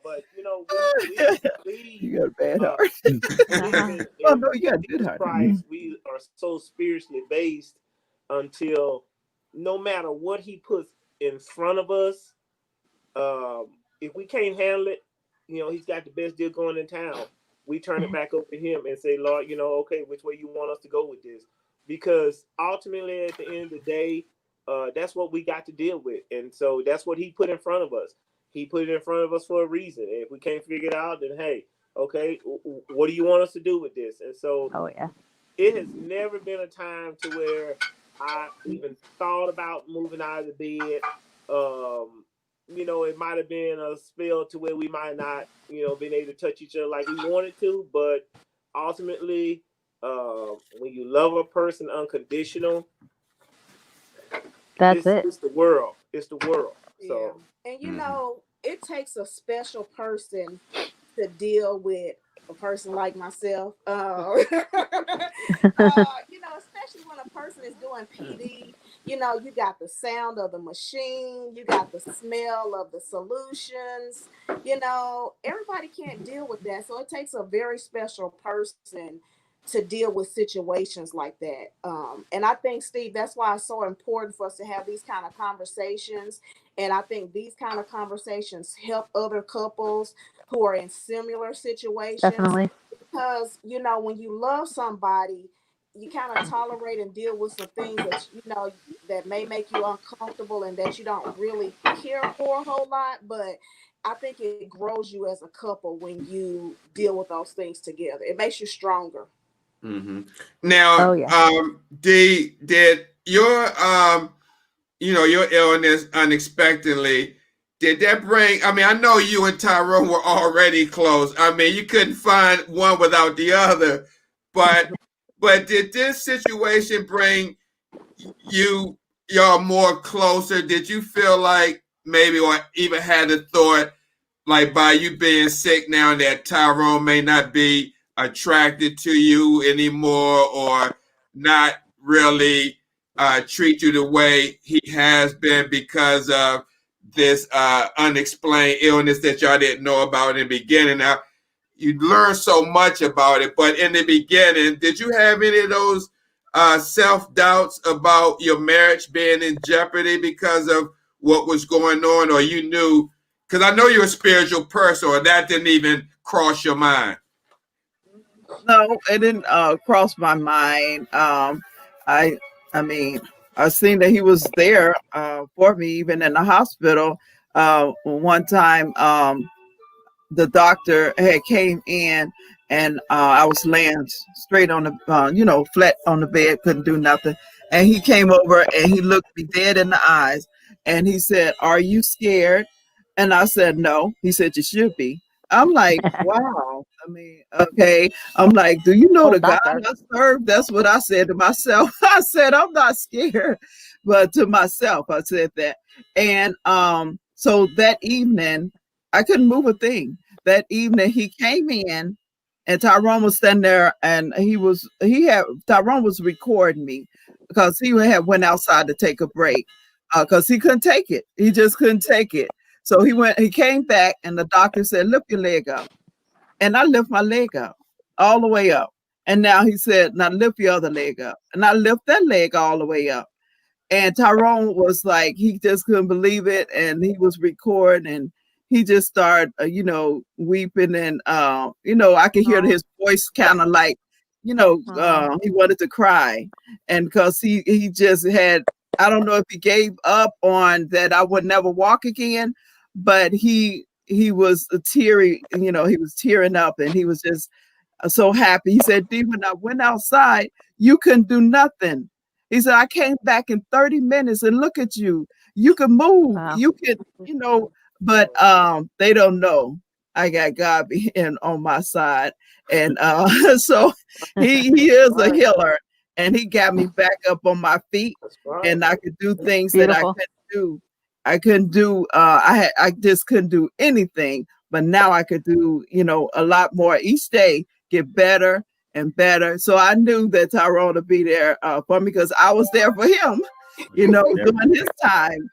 but you got a bad horse. Oh no, you got a good heart. We are so spiritually based until no matter what he puts in front of us, if we can't handle it, he's got the best deal going in town. We turn it back over to him and say, Lord, okay, which way you want us to go with this? Because ultimately, at the end of the day, that's what we got to deal with. And so that's what he put in front of us. He put it in front of us for a reason. And if we can't figure it out, then, hey, okay, what do you want us to do with this? And so it has never been a time to where I even thought about moving out of the bed. It might have been a spell to where we might not, been able to touch each other like we wanted to. But ultimately, when you love a person unconditional, it's the world. It's the world. So, and it takes a special person to deal with a person like myself. Especially when a person is doing PD, you got the sound of the machine, you got the smell of the solutions. Everybody can't deal with that. So it takes a very special person to deal with situations like that. And I think, Steve, that's why it's so important for us to have these kind of conversations. And I think these kind of conversations help other couples who are in similar situations. Definitely. Because, when you love somebody, you kind of tolerate and deal with some things that, that may make you uncomfortable and that you don't really care for a whole lot. But I think it grows you as a couple when you deal with those things together. It makes you stronger. Mm-hmm. Now, Dee, did your your illness unexpectedly, did that bring, I know you and Tyrone were already close. You couldn't find one without the other, but did this situation bring y'all more closer? Did you feel like maybe, or even had a thought, like by you being sick now, that Tyrone may not be attracted to you anymore, or not really treat you the way he has been because of this unexplained illness that y'all didn't know about in the beginning? Now, you learned so much about it, but in the beginning, did you have any of those self-doubts about your marriage being in jeopardy because of what was going on? Or you knew, because I know you're a spiritual person, or that didn't even cross your mind? No, it didn't cross my mind. I seen that he was there for me, even in the hospital. One time, the doctor had came in, and I was laying straight on the, flat on the bed, couldn't do nothing. And he came over and he looked me dead in the eyes, and he said, "Are you scared?" And I said, no. He said, you should be. I'm like, wow. I mean, okay. I'm like, do you know Old the God doctor. I serve? That's what I said to myself. I said, I'm not scared. But to myself, I said that. And so that evening, I couldn't move a thing. That evening he came in and Tyrone was standing there and Tyrone was recording me because he had went outside to take a break because he couldn't take it. He just couldn't take it. So he came back and the doctor said, lift your leg up. And I lift my leg up all the way up. And now he said, now lift your other leg up. And I lift that leg all the way up. And Tyrone was like, he just couldn't believe it. And he was recording and he just started, weeping. And, I could hear his voice kind of like, he wanted to cry. And because he just had, I don't know if he gave up on that I would never walk again, but he was teary, he was tearing up and he was just so happy. He said, Dee, when I went outside, you couldn't do nothing. He said, I came back in 30 minutes and look at you. You can move. Wow. You can, but they don't know. I got God being on my side. And so he is a healer. And he got me back up on my feet. And I could do things that I couldn't do. I just couldn't do anything. But now I could do, a lot more each day, get better and better. So I knew that Tyrone would be there for me because I was there for him, during his time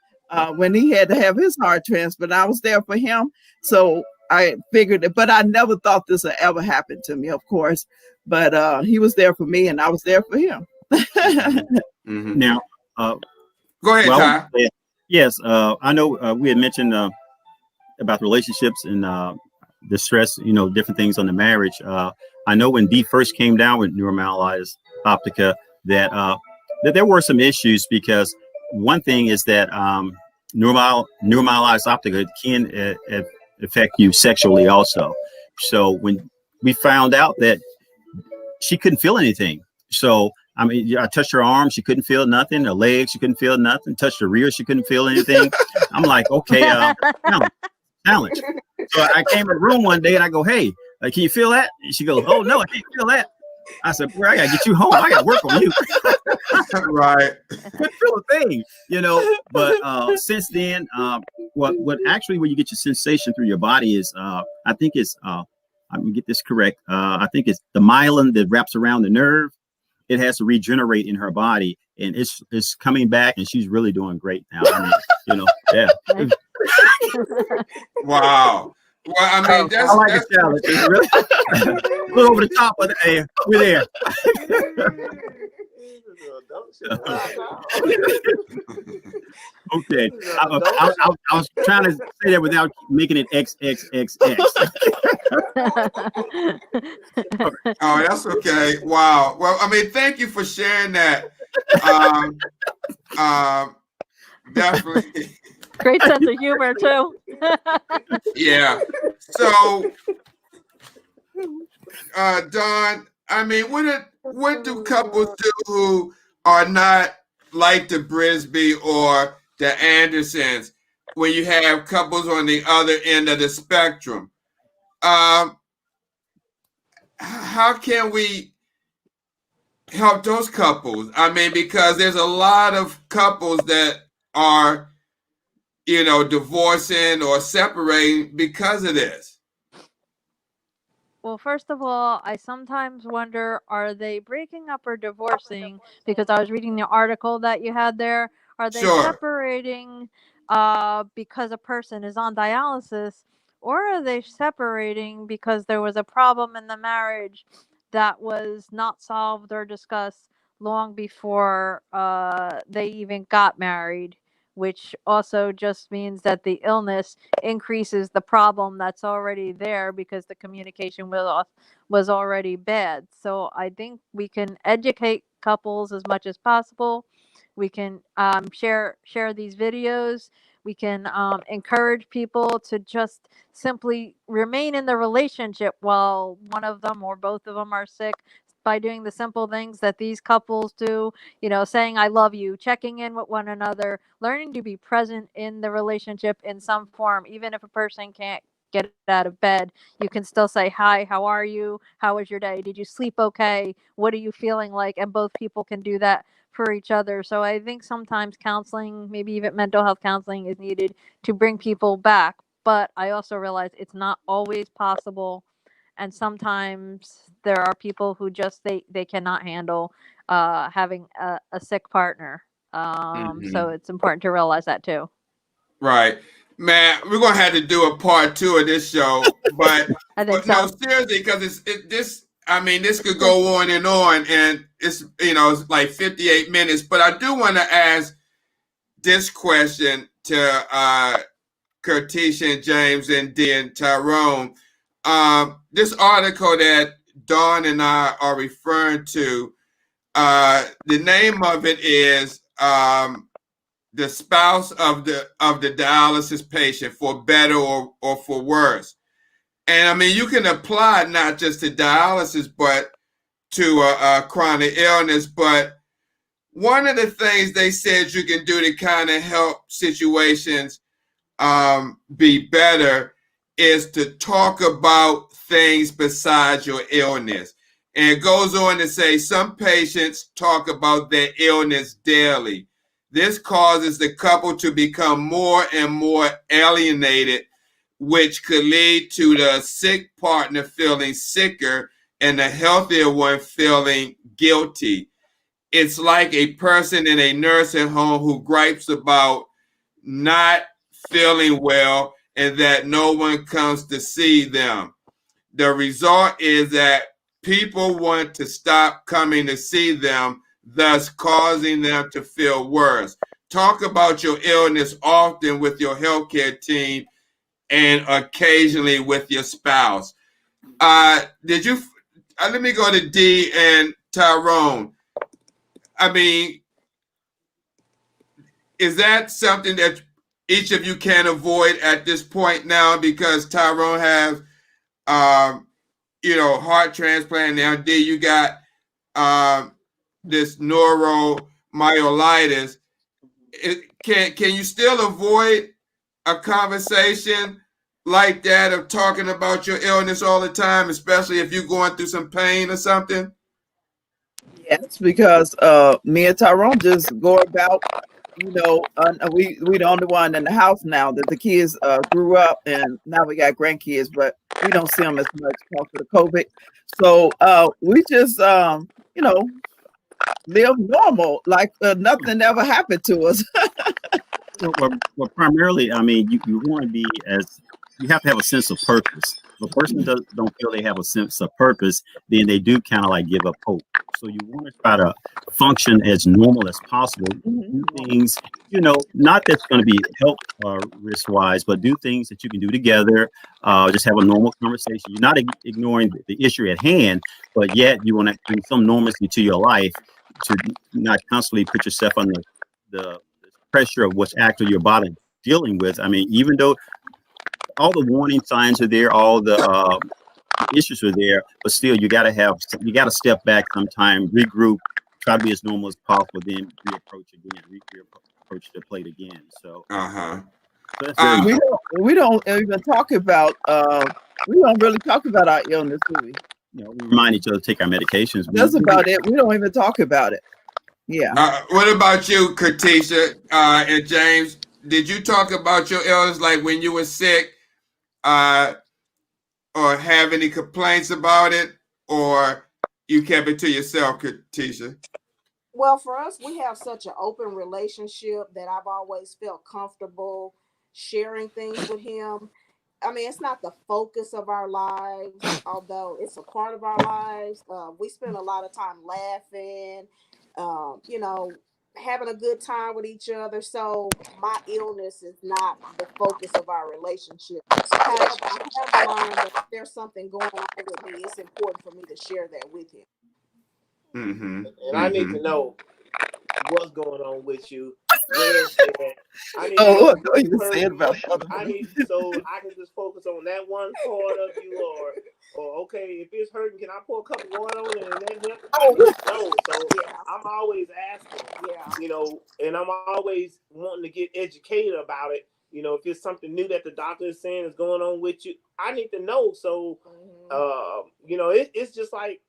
when he had to have his heart transplant. I was there for him. So I figured it, but I never thought this would ever happen to me, of course. But he was there for me and I was there for him. Mm-hmm. Now, go ahead, Ty. Yes, I know we had mentioned about relationships and the stress, different things on the marriage. I know when Dee first came down with neuromyelitis optica that there were some issues because one thing is that neuromyelitis optica can affect you sexually also. So when we found out that she couldn't feel anything, so I mean, I touched her arm, she couldn't feel nothing. Her legs, she couldn't feel nothing. Touched her rear, she couldn't feel anything. I'm like, okay, challenge. So I came in the room one day and I go, hey, can you feel that? And she goes, oh no, I can't feel that. I said, boy, I gotta get you home. I gotta work on you. Right. Couldn't feel a thing, But since then, what actually where you get your sensation through your body is, I think it's, I'm gonna get this correct. I think it's the myelin that wraps around the nerve. It has to regenerate in her body, and it's coming back, and she's really doing great now. I mean, yeah. Wow. Well, I mean, I like a challenge. It's really a little over the top, but hey, we're there. Okay. I was trying to say that without making it XXXX. Oh, that's okay. Wow. Well, I mean, thank you for sharing that. Definitely. Great sense of humor too. Yeah. So, Dawn, I mean, what do couples do who are not like the Brisby or the Andersons when you have couples on the other end of the spectrum? How can we help those couples? I mean, because there's a lot of couples that are, divorcing or separating because of this. Well, first of all, I sometimes wonder, are they breaking up or divorcing? Because I was reading the article that you had there. Are they separating because a person is on dialysis, or are they separating because there was a problem in the marriage that was not solved or discussed long before they even got married? Which also just means that the illness increases the problem that's already there because the communication was already bad. So I think we can educate couples as much as possible. We can share these videos. We can encourage people to just simply remain in the relationship while one of them or both of them are sick, by doing the simple things that these couples do, you know, saying I love you, checking in with one another, learning to be present in the relationship in some form, even if a person can't get out of bed, you can still say, hi, how are you? How was your day? Did you sleep okay? What are you feeling like? And both people can do that for each other. So I think sometimes counseling, maybe even mental health counseling, is needed to bring people back. But I also realize it's not always possible. And sometimes there are people who just they cannot handle having a sick partner. So it's important to realize that too. Right. Man, we're gonna have to do a part 2 of this show, but I think no, so. seriously, because this. I mean, this could go on, and it's it's like 58 minutes. But I do want to ask this question to Curtisha and James and then Tyrone. This article that Dawn and I are referring to, the name of it is the spouse of the dialysis patient, for better or for worse. And I mean, you can apply not just to dialysis, but to a chronic illness. But one of the things they said you can do to kind of help situations be better is to talk about things besides your illness. And it goes on to say some patients talk about their illness daily. This causes the couple to become more and more alienated, which could lead to the sick partner feeling sicker and the healthier one feeling guilty. It's like a person in a nursing home who gripes about not feeling well and that no one comes to see them. The result is that people want to stop coming to see them, thus causing them to feel worse. Talk about your illness often with your healthcare team and occasionally with your spouse. Did you? Let me go to D and Tyrone. I mean, is that something that each of you can avoid at this point now? Because Tyrone has, heart transplant now. D, you got this neuromyelitis. Can you still avoid a conversation like that of talking about your illness all the time, especially if you're going through some pain or something? Yes, because me and Tyrone just go about, we the only one in the house now that the kids grew up, and now we got grandkids, but we don't see them as much because of the COVID. So we just live normal, like nothing ever happened to us. Well, primarily, I mean, you want to be you have to have a sense of purpose. If a person don't feel they have a sense of purpose, then they do kind of like give up hope. So you want to try to function as normal as possible. Do things, not that's going to be health risk wise, but do things that you can do together. Just have a normal conversation. You're not ignoring the issue at hand, but yet you want to bring some normalcy to your life to not constantly put yourself under the pressure of what's actually your body dealing with. I mean, even though all the warning signs are there, all the issues are there, but still you got to step back sometime, regroup, try to be as normal as possible, then reapproach the plate again. So we don't even talk about we don't really talk about our illness, do we? We remind each other to take our medications. That's about it. We don't even talk about it. Yeah. What about you, Curtisha and James? Did you talk about your illness, like when you were sick, or have any complaints about it, or you kept it to yourself, Curtisha? Well, for us, we have such an open relationship that I've always felt comfortable sharing things with him. I mean, it's not the focus of our lives, although it's a part of our lives. We spend a lot of time laughing, having a good time with each other. So my illness is not the focus of our relationship. However, I have learned that if there's something going on with me, it's important for me to share that with him. And I need to know what's going on with you. where I need to Oh, know what what's you saying hurting. about other I people? need so I can just focus on that one part of you, or okay, if it's hurting, can I pour a cup of water on it and that help? I need to know. So Yeah. I'm always asking, Yeah. you know, and I'm always wanting to get educated about it. You know, if it's something new that the doctor is saying is going on with you, I need to know. So, you know, it's just like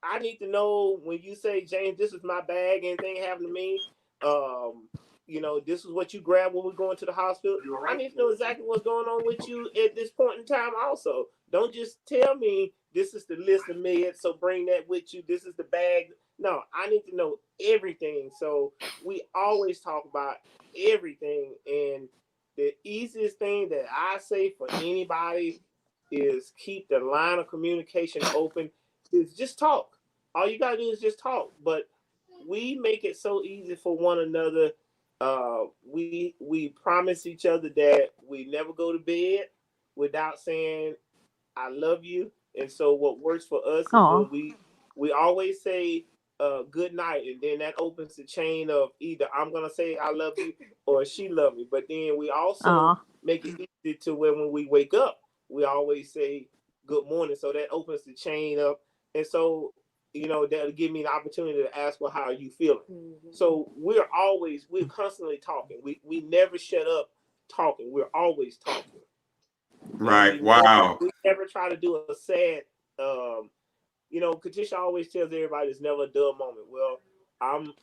I need to know when you say, James, this is my bag. Anything happened to me, you know, this is what you grab when we go into the hospital. I need to know exactly what's going on with you at this point in time. Also, don't just tell me this is the list of meds, so bring that with you. This is the bag. No, I need to know everything. So we always talk about everything, and the easiest thing that I say for anybody is keep the line of communication open. Is just talk. All you gotta do is just talk. But we make it so easy for one another. We promise each other that we never go to bed without saying I love you. And so what works for us is Aw. when we always say good night, and then that opens the chain of either I'm gonna say I love you or she love me. But then we also Aw. make it easy to where when we wake up, we always say good morning. So that opens the chain up. And so, you know, that'll give me the opportunity to ask, well, how are you feeling? So we're constantly talking. We never shut up talking. We're always talking. Right. And Wow. we never try to do a sad, you know, Curtisha always tells everybody there's never a dull moment. Well, I'm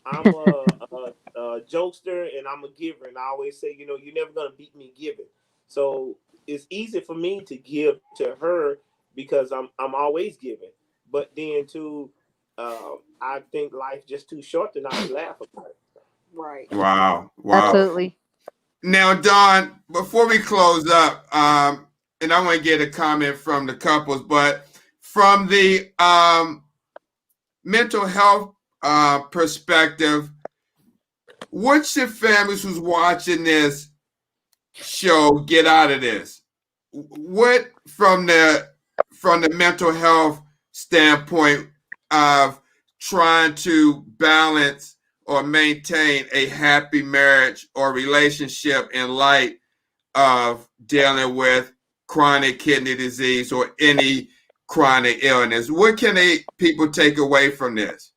a jokester and I'm a giver. And I always say, you know, you're never going to beat me giving. So it's easy for me to give to her because I'm always giving. But then too, I think life just too short to not laugh about it. Right. Wow. Wow. Absolutely. Now, Don, before we close up, and I want to get a comment from the couples, but from the mental health perspective, what should families who's watching this show get out of this? What from the mental health standpoint of trying to balance or maintain a happy marriage or relationship in light of dealing with chronic kidney disease or any chronic illness? What can people take away from this?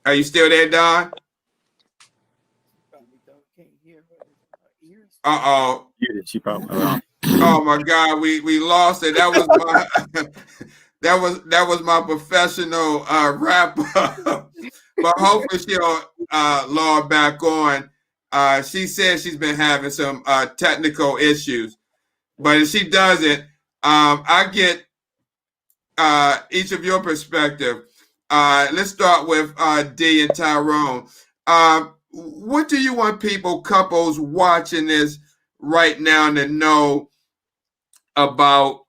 Are you still there, Don? Uh-oh. She probably. Oh my God, we lost it. That was my that was my professional wrap up. But hopefully she'll log back on. She says she's been having some technical issues, but if she doesn't, I get each of your perspective. Let's start with D and Tyrone. What do you want couples watching this right now to know about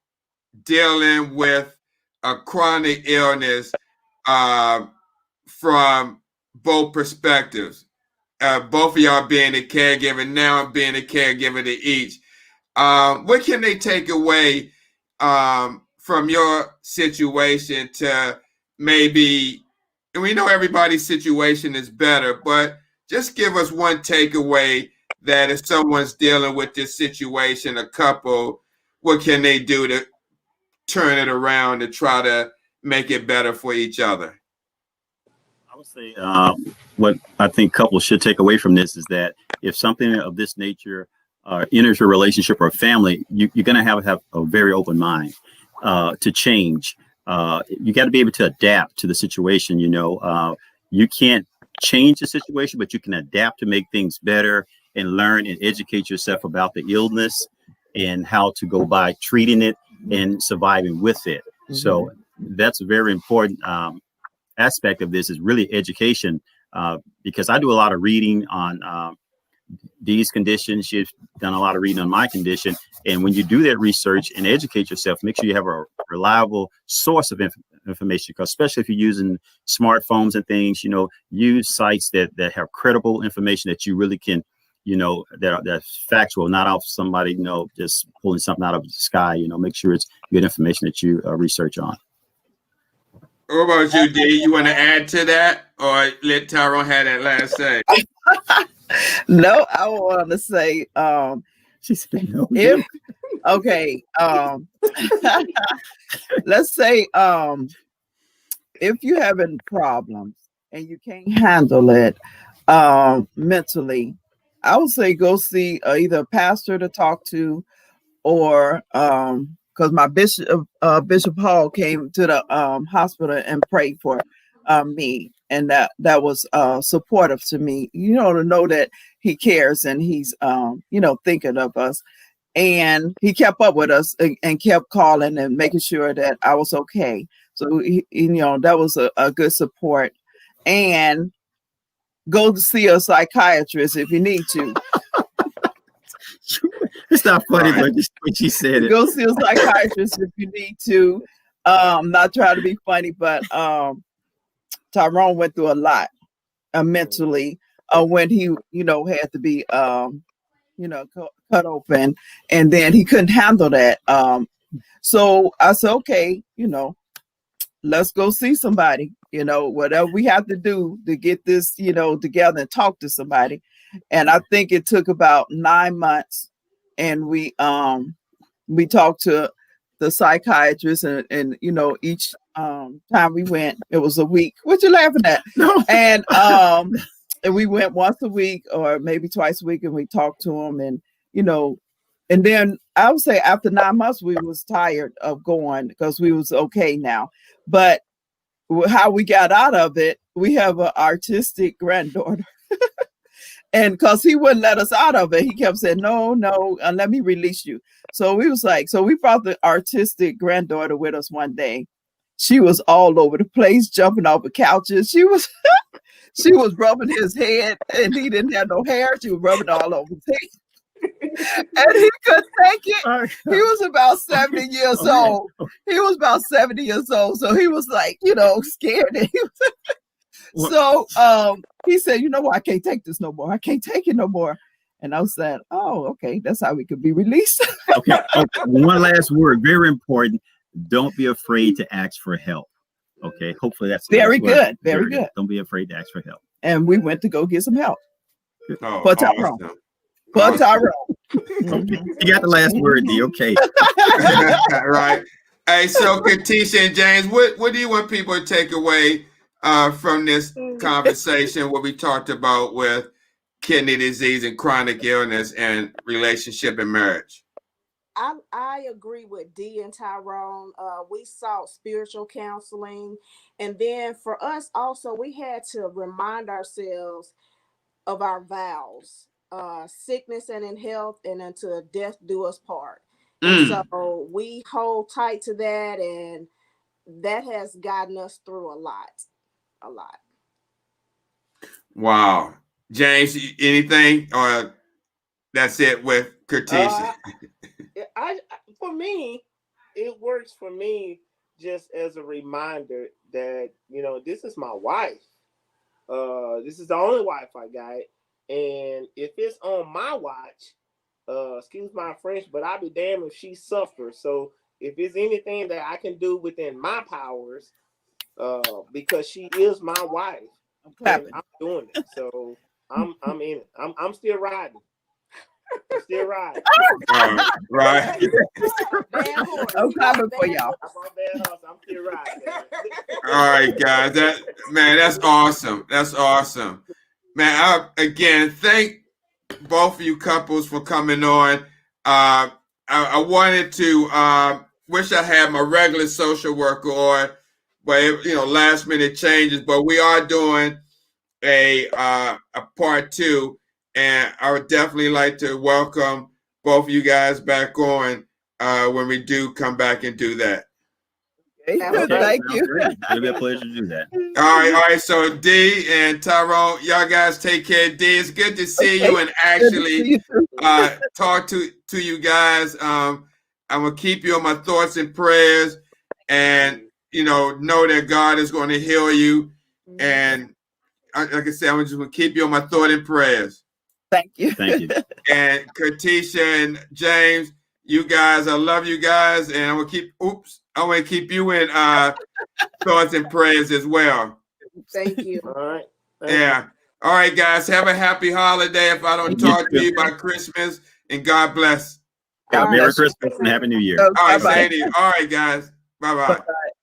dealing with a chronic illness from both perspectives? Both of y'all being a caregiver, now I'm being a caregiver to each. What can they take away from your situation to maybe, and we know everybody's situation is better, but just give us one takeaway that if someone's dealing with this situation, a couple, what can they do to turn it around to try to make it better for each other? I would say what I think couples should take away from this is that if something of this nature enters your relationship or family, you're going to have a very open mind to change. You got to be able to adapt to the situation. You know, you can't change the situation, but you can adapt to make things better and learn and educate yourself about the illness and how to go by treating it and surviving with it. Mm-hmm. So that's a very important aspect of this is really education, because I do a lot of reading on these conditions. She's done a lot of reading on my condition. And when you do that research and educate yourself, make sure you have a reliable source of information, because especially if you're using smartphones and things, you know, use sites that have credible information that you really can, you know, that's factual, not off somebody, you know, just pulling something out of the sky. You know, make sure it's good information that you research on. What about you, D? You want to add to that, or let Tyrone have that last say? No, I want to say, She said no. if okay, let's say, if you're having problems and you can't handle it mentally, I would say go see either a pastor to talk to, or because my Bishop Hall came to the hospital and prayed for me, and that was supportive to me, to know that he cares and he's thinking of us. And he kept up with us and kept calling and making sure that I was okay. So that was a good support. And go to see a psychiatrist if you need to. It's not funny, but just when she said it. Go see a psychiatrist if you need to. Not trying to be funny, but Tyrone went through a lot mentally when he, had to be, cut open, and then he couldn't handle that. So I said, okay, let's go see somebody, whatever we have to do to get this, together and talk to somebody. And I think it took about 9 months, and we talked to the psychiatrist, and each time we went, it was a week. What you laughing at? No. And we went once a week or maybe twice a week, and we talked to him, and and then I would say after 9 months, we was tired of going because we was okay now. But how we got out of it, we have an artistic granddaughter. And because he wouldn't let us out of it, he kept saying, no, let me release you. So we was like, so we brought the artistic granddaughter with us one day. She was all over the place, jumping off the couches. She was she was rubbing his head, and he didn't have no hair. She was rubbing all over his head. And he couldn't take it. He was about 70 years old. He was about 70 years old. So he was like, scared. And so he said, what? I can't take this no more. I can't take it no more. And I said, oh, okay. That's how we could be released. Okay. One last word. Very important. Don't be afraid to ask for help. Okay. Hopefully that's very good. Very good. Don't be afraid to ask for help. And we went to go get some help. Oh, for Tyrone. awesome. For Tyrone. Okay. You got the last word, D. Okay. Right. Hey, so Curtisha and James, what do you want people to take away from this conversation, what we talked about with kidney disease and chronic illness and relationship and marriage? I agree with Dee and Tyrone. We sought spiritual counseling. And then for us also, we had to remind ourselves of our vows, sickness and in health, and until death do us part. And so we hold tight to that, and that has gotten us through a lot. Wow. James, anything, or that's it with Curtisha? For me, it works for me just as a reminder that, this is my wife. This is the only wife I got. And if it's on my watch, excuse my French, but I'll be damned if she suffers. So if there's anything that I can do within my powers, because she is my wife, I'm doing it. So I'm in it. I'm still riding. I'm still riding. Right. I'm clapping for y'all. I'm still riding. All right, guys. That's awesome. That's awesome. Man, I again thank both of you couples for coming on. I wanted to wish I had my regular social worker on, but last minute changes. But we are doing a part 2, and I would definitely like to welcome both of you guys back on when we do come back and do that. Okay, thank you. It'll be a pleasure to do that. All right. So D and Tyrone, y'all guys take care. D, it's good to see you and actually talk to you guys. I'm gonna keep you on my thoughts and prayers, and know that God is going to heal you. And like I said, I'm just gonna keep you on my thought and prayers. Thank you. Thank you. And Curtisha and James, you guys, I love you guys, and I'm gonna keep you in thoughts and prayers as well. Thank you. All right. Thank you. Yeah. All right, guys. Have a happy holiday if I don't You talk to too. you by Christmas. And God bless. Yeah, All Merry right. Christmas and Happy New Year. All right, Bye-bye. Sadie. All right, guys. Bye-bye.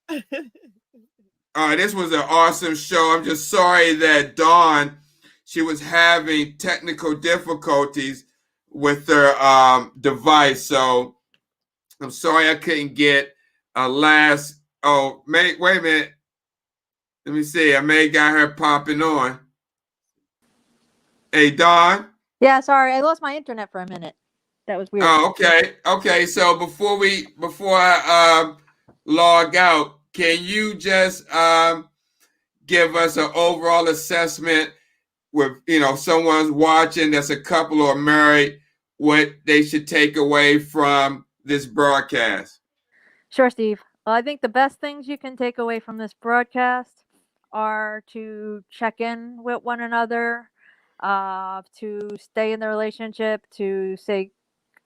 Bye-bye. All right, this was an awesome show. I'm just sorry that Dawn, she was having technical difficulties with her device. So I'm sorry I couldn't get a last. Oh, wait a minute. Let me see. I may have got her popping on. Hey, Dawn. Yeah, sorry, I lost my internet for a minute. That was weird. Oh, okay. Okay. So before I log out, can you just give us an overall assessment with, someone's watching that's a couple or married, what they should take away from this broadcast? Sure, Steve. Well, I think the best things you can take away from this broadcast are to check in with one another, to stay in the relationship, to say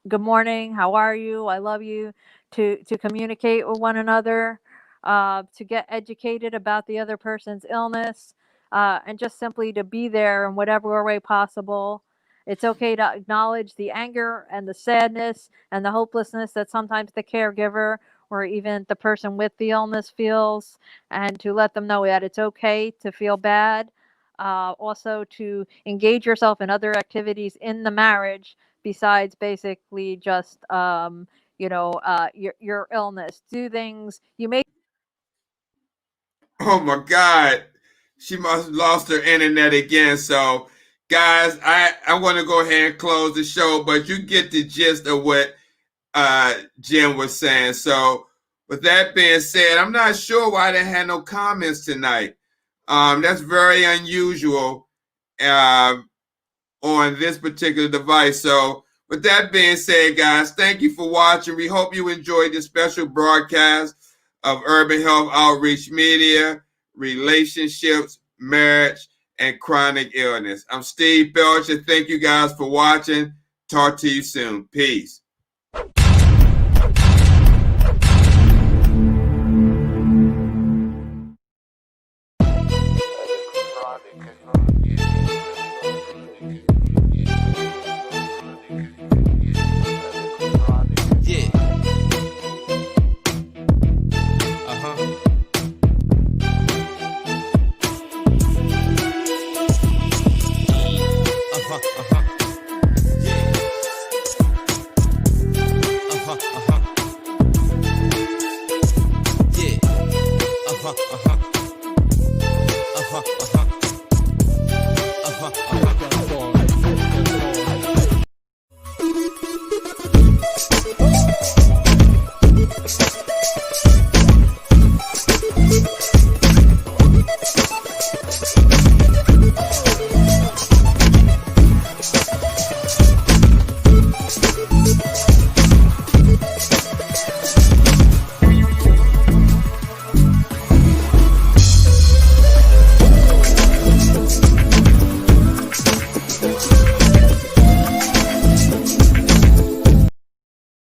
good morning, how are you, I love you, to communicate with one another, to get educated about the other person's illness, and just simply to be there in whatever way possible. It's okay to acknowledge the anger and the sadness and the hopelessness that sometimes the caregiver or even the person with the illness feels, and to let them know that it's okay to feel bad. Also, to engage yourself in other activities in the marriage besides basically just your illness. Do things you may. Oh my God. She must have lost her internet again. So guys, I'm going to go ahead and close the show, but you get the gist of what Jim was saying. So with that being said, I'm not sure why they had no comments tonight. That's very unusual on this particular device. So with that being said, guys, thank you for watching. We hope you enjoyed this special broadcast of Urban Health Outreach Media, Relationships, Marriage, and Chronic Illness. I'm Steve Belcher. Thank you guys for watching. Talk to you soon. Peace.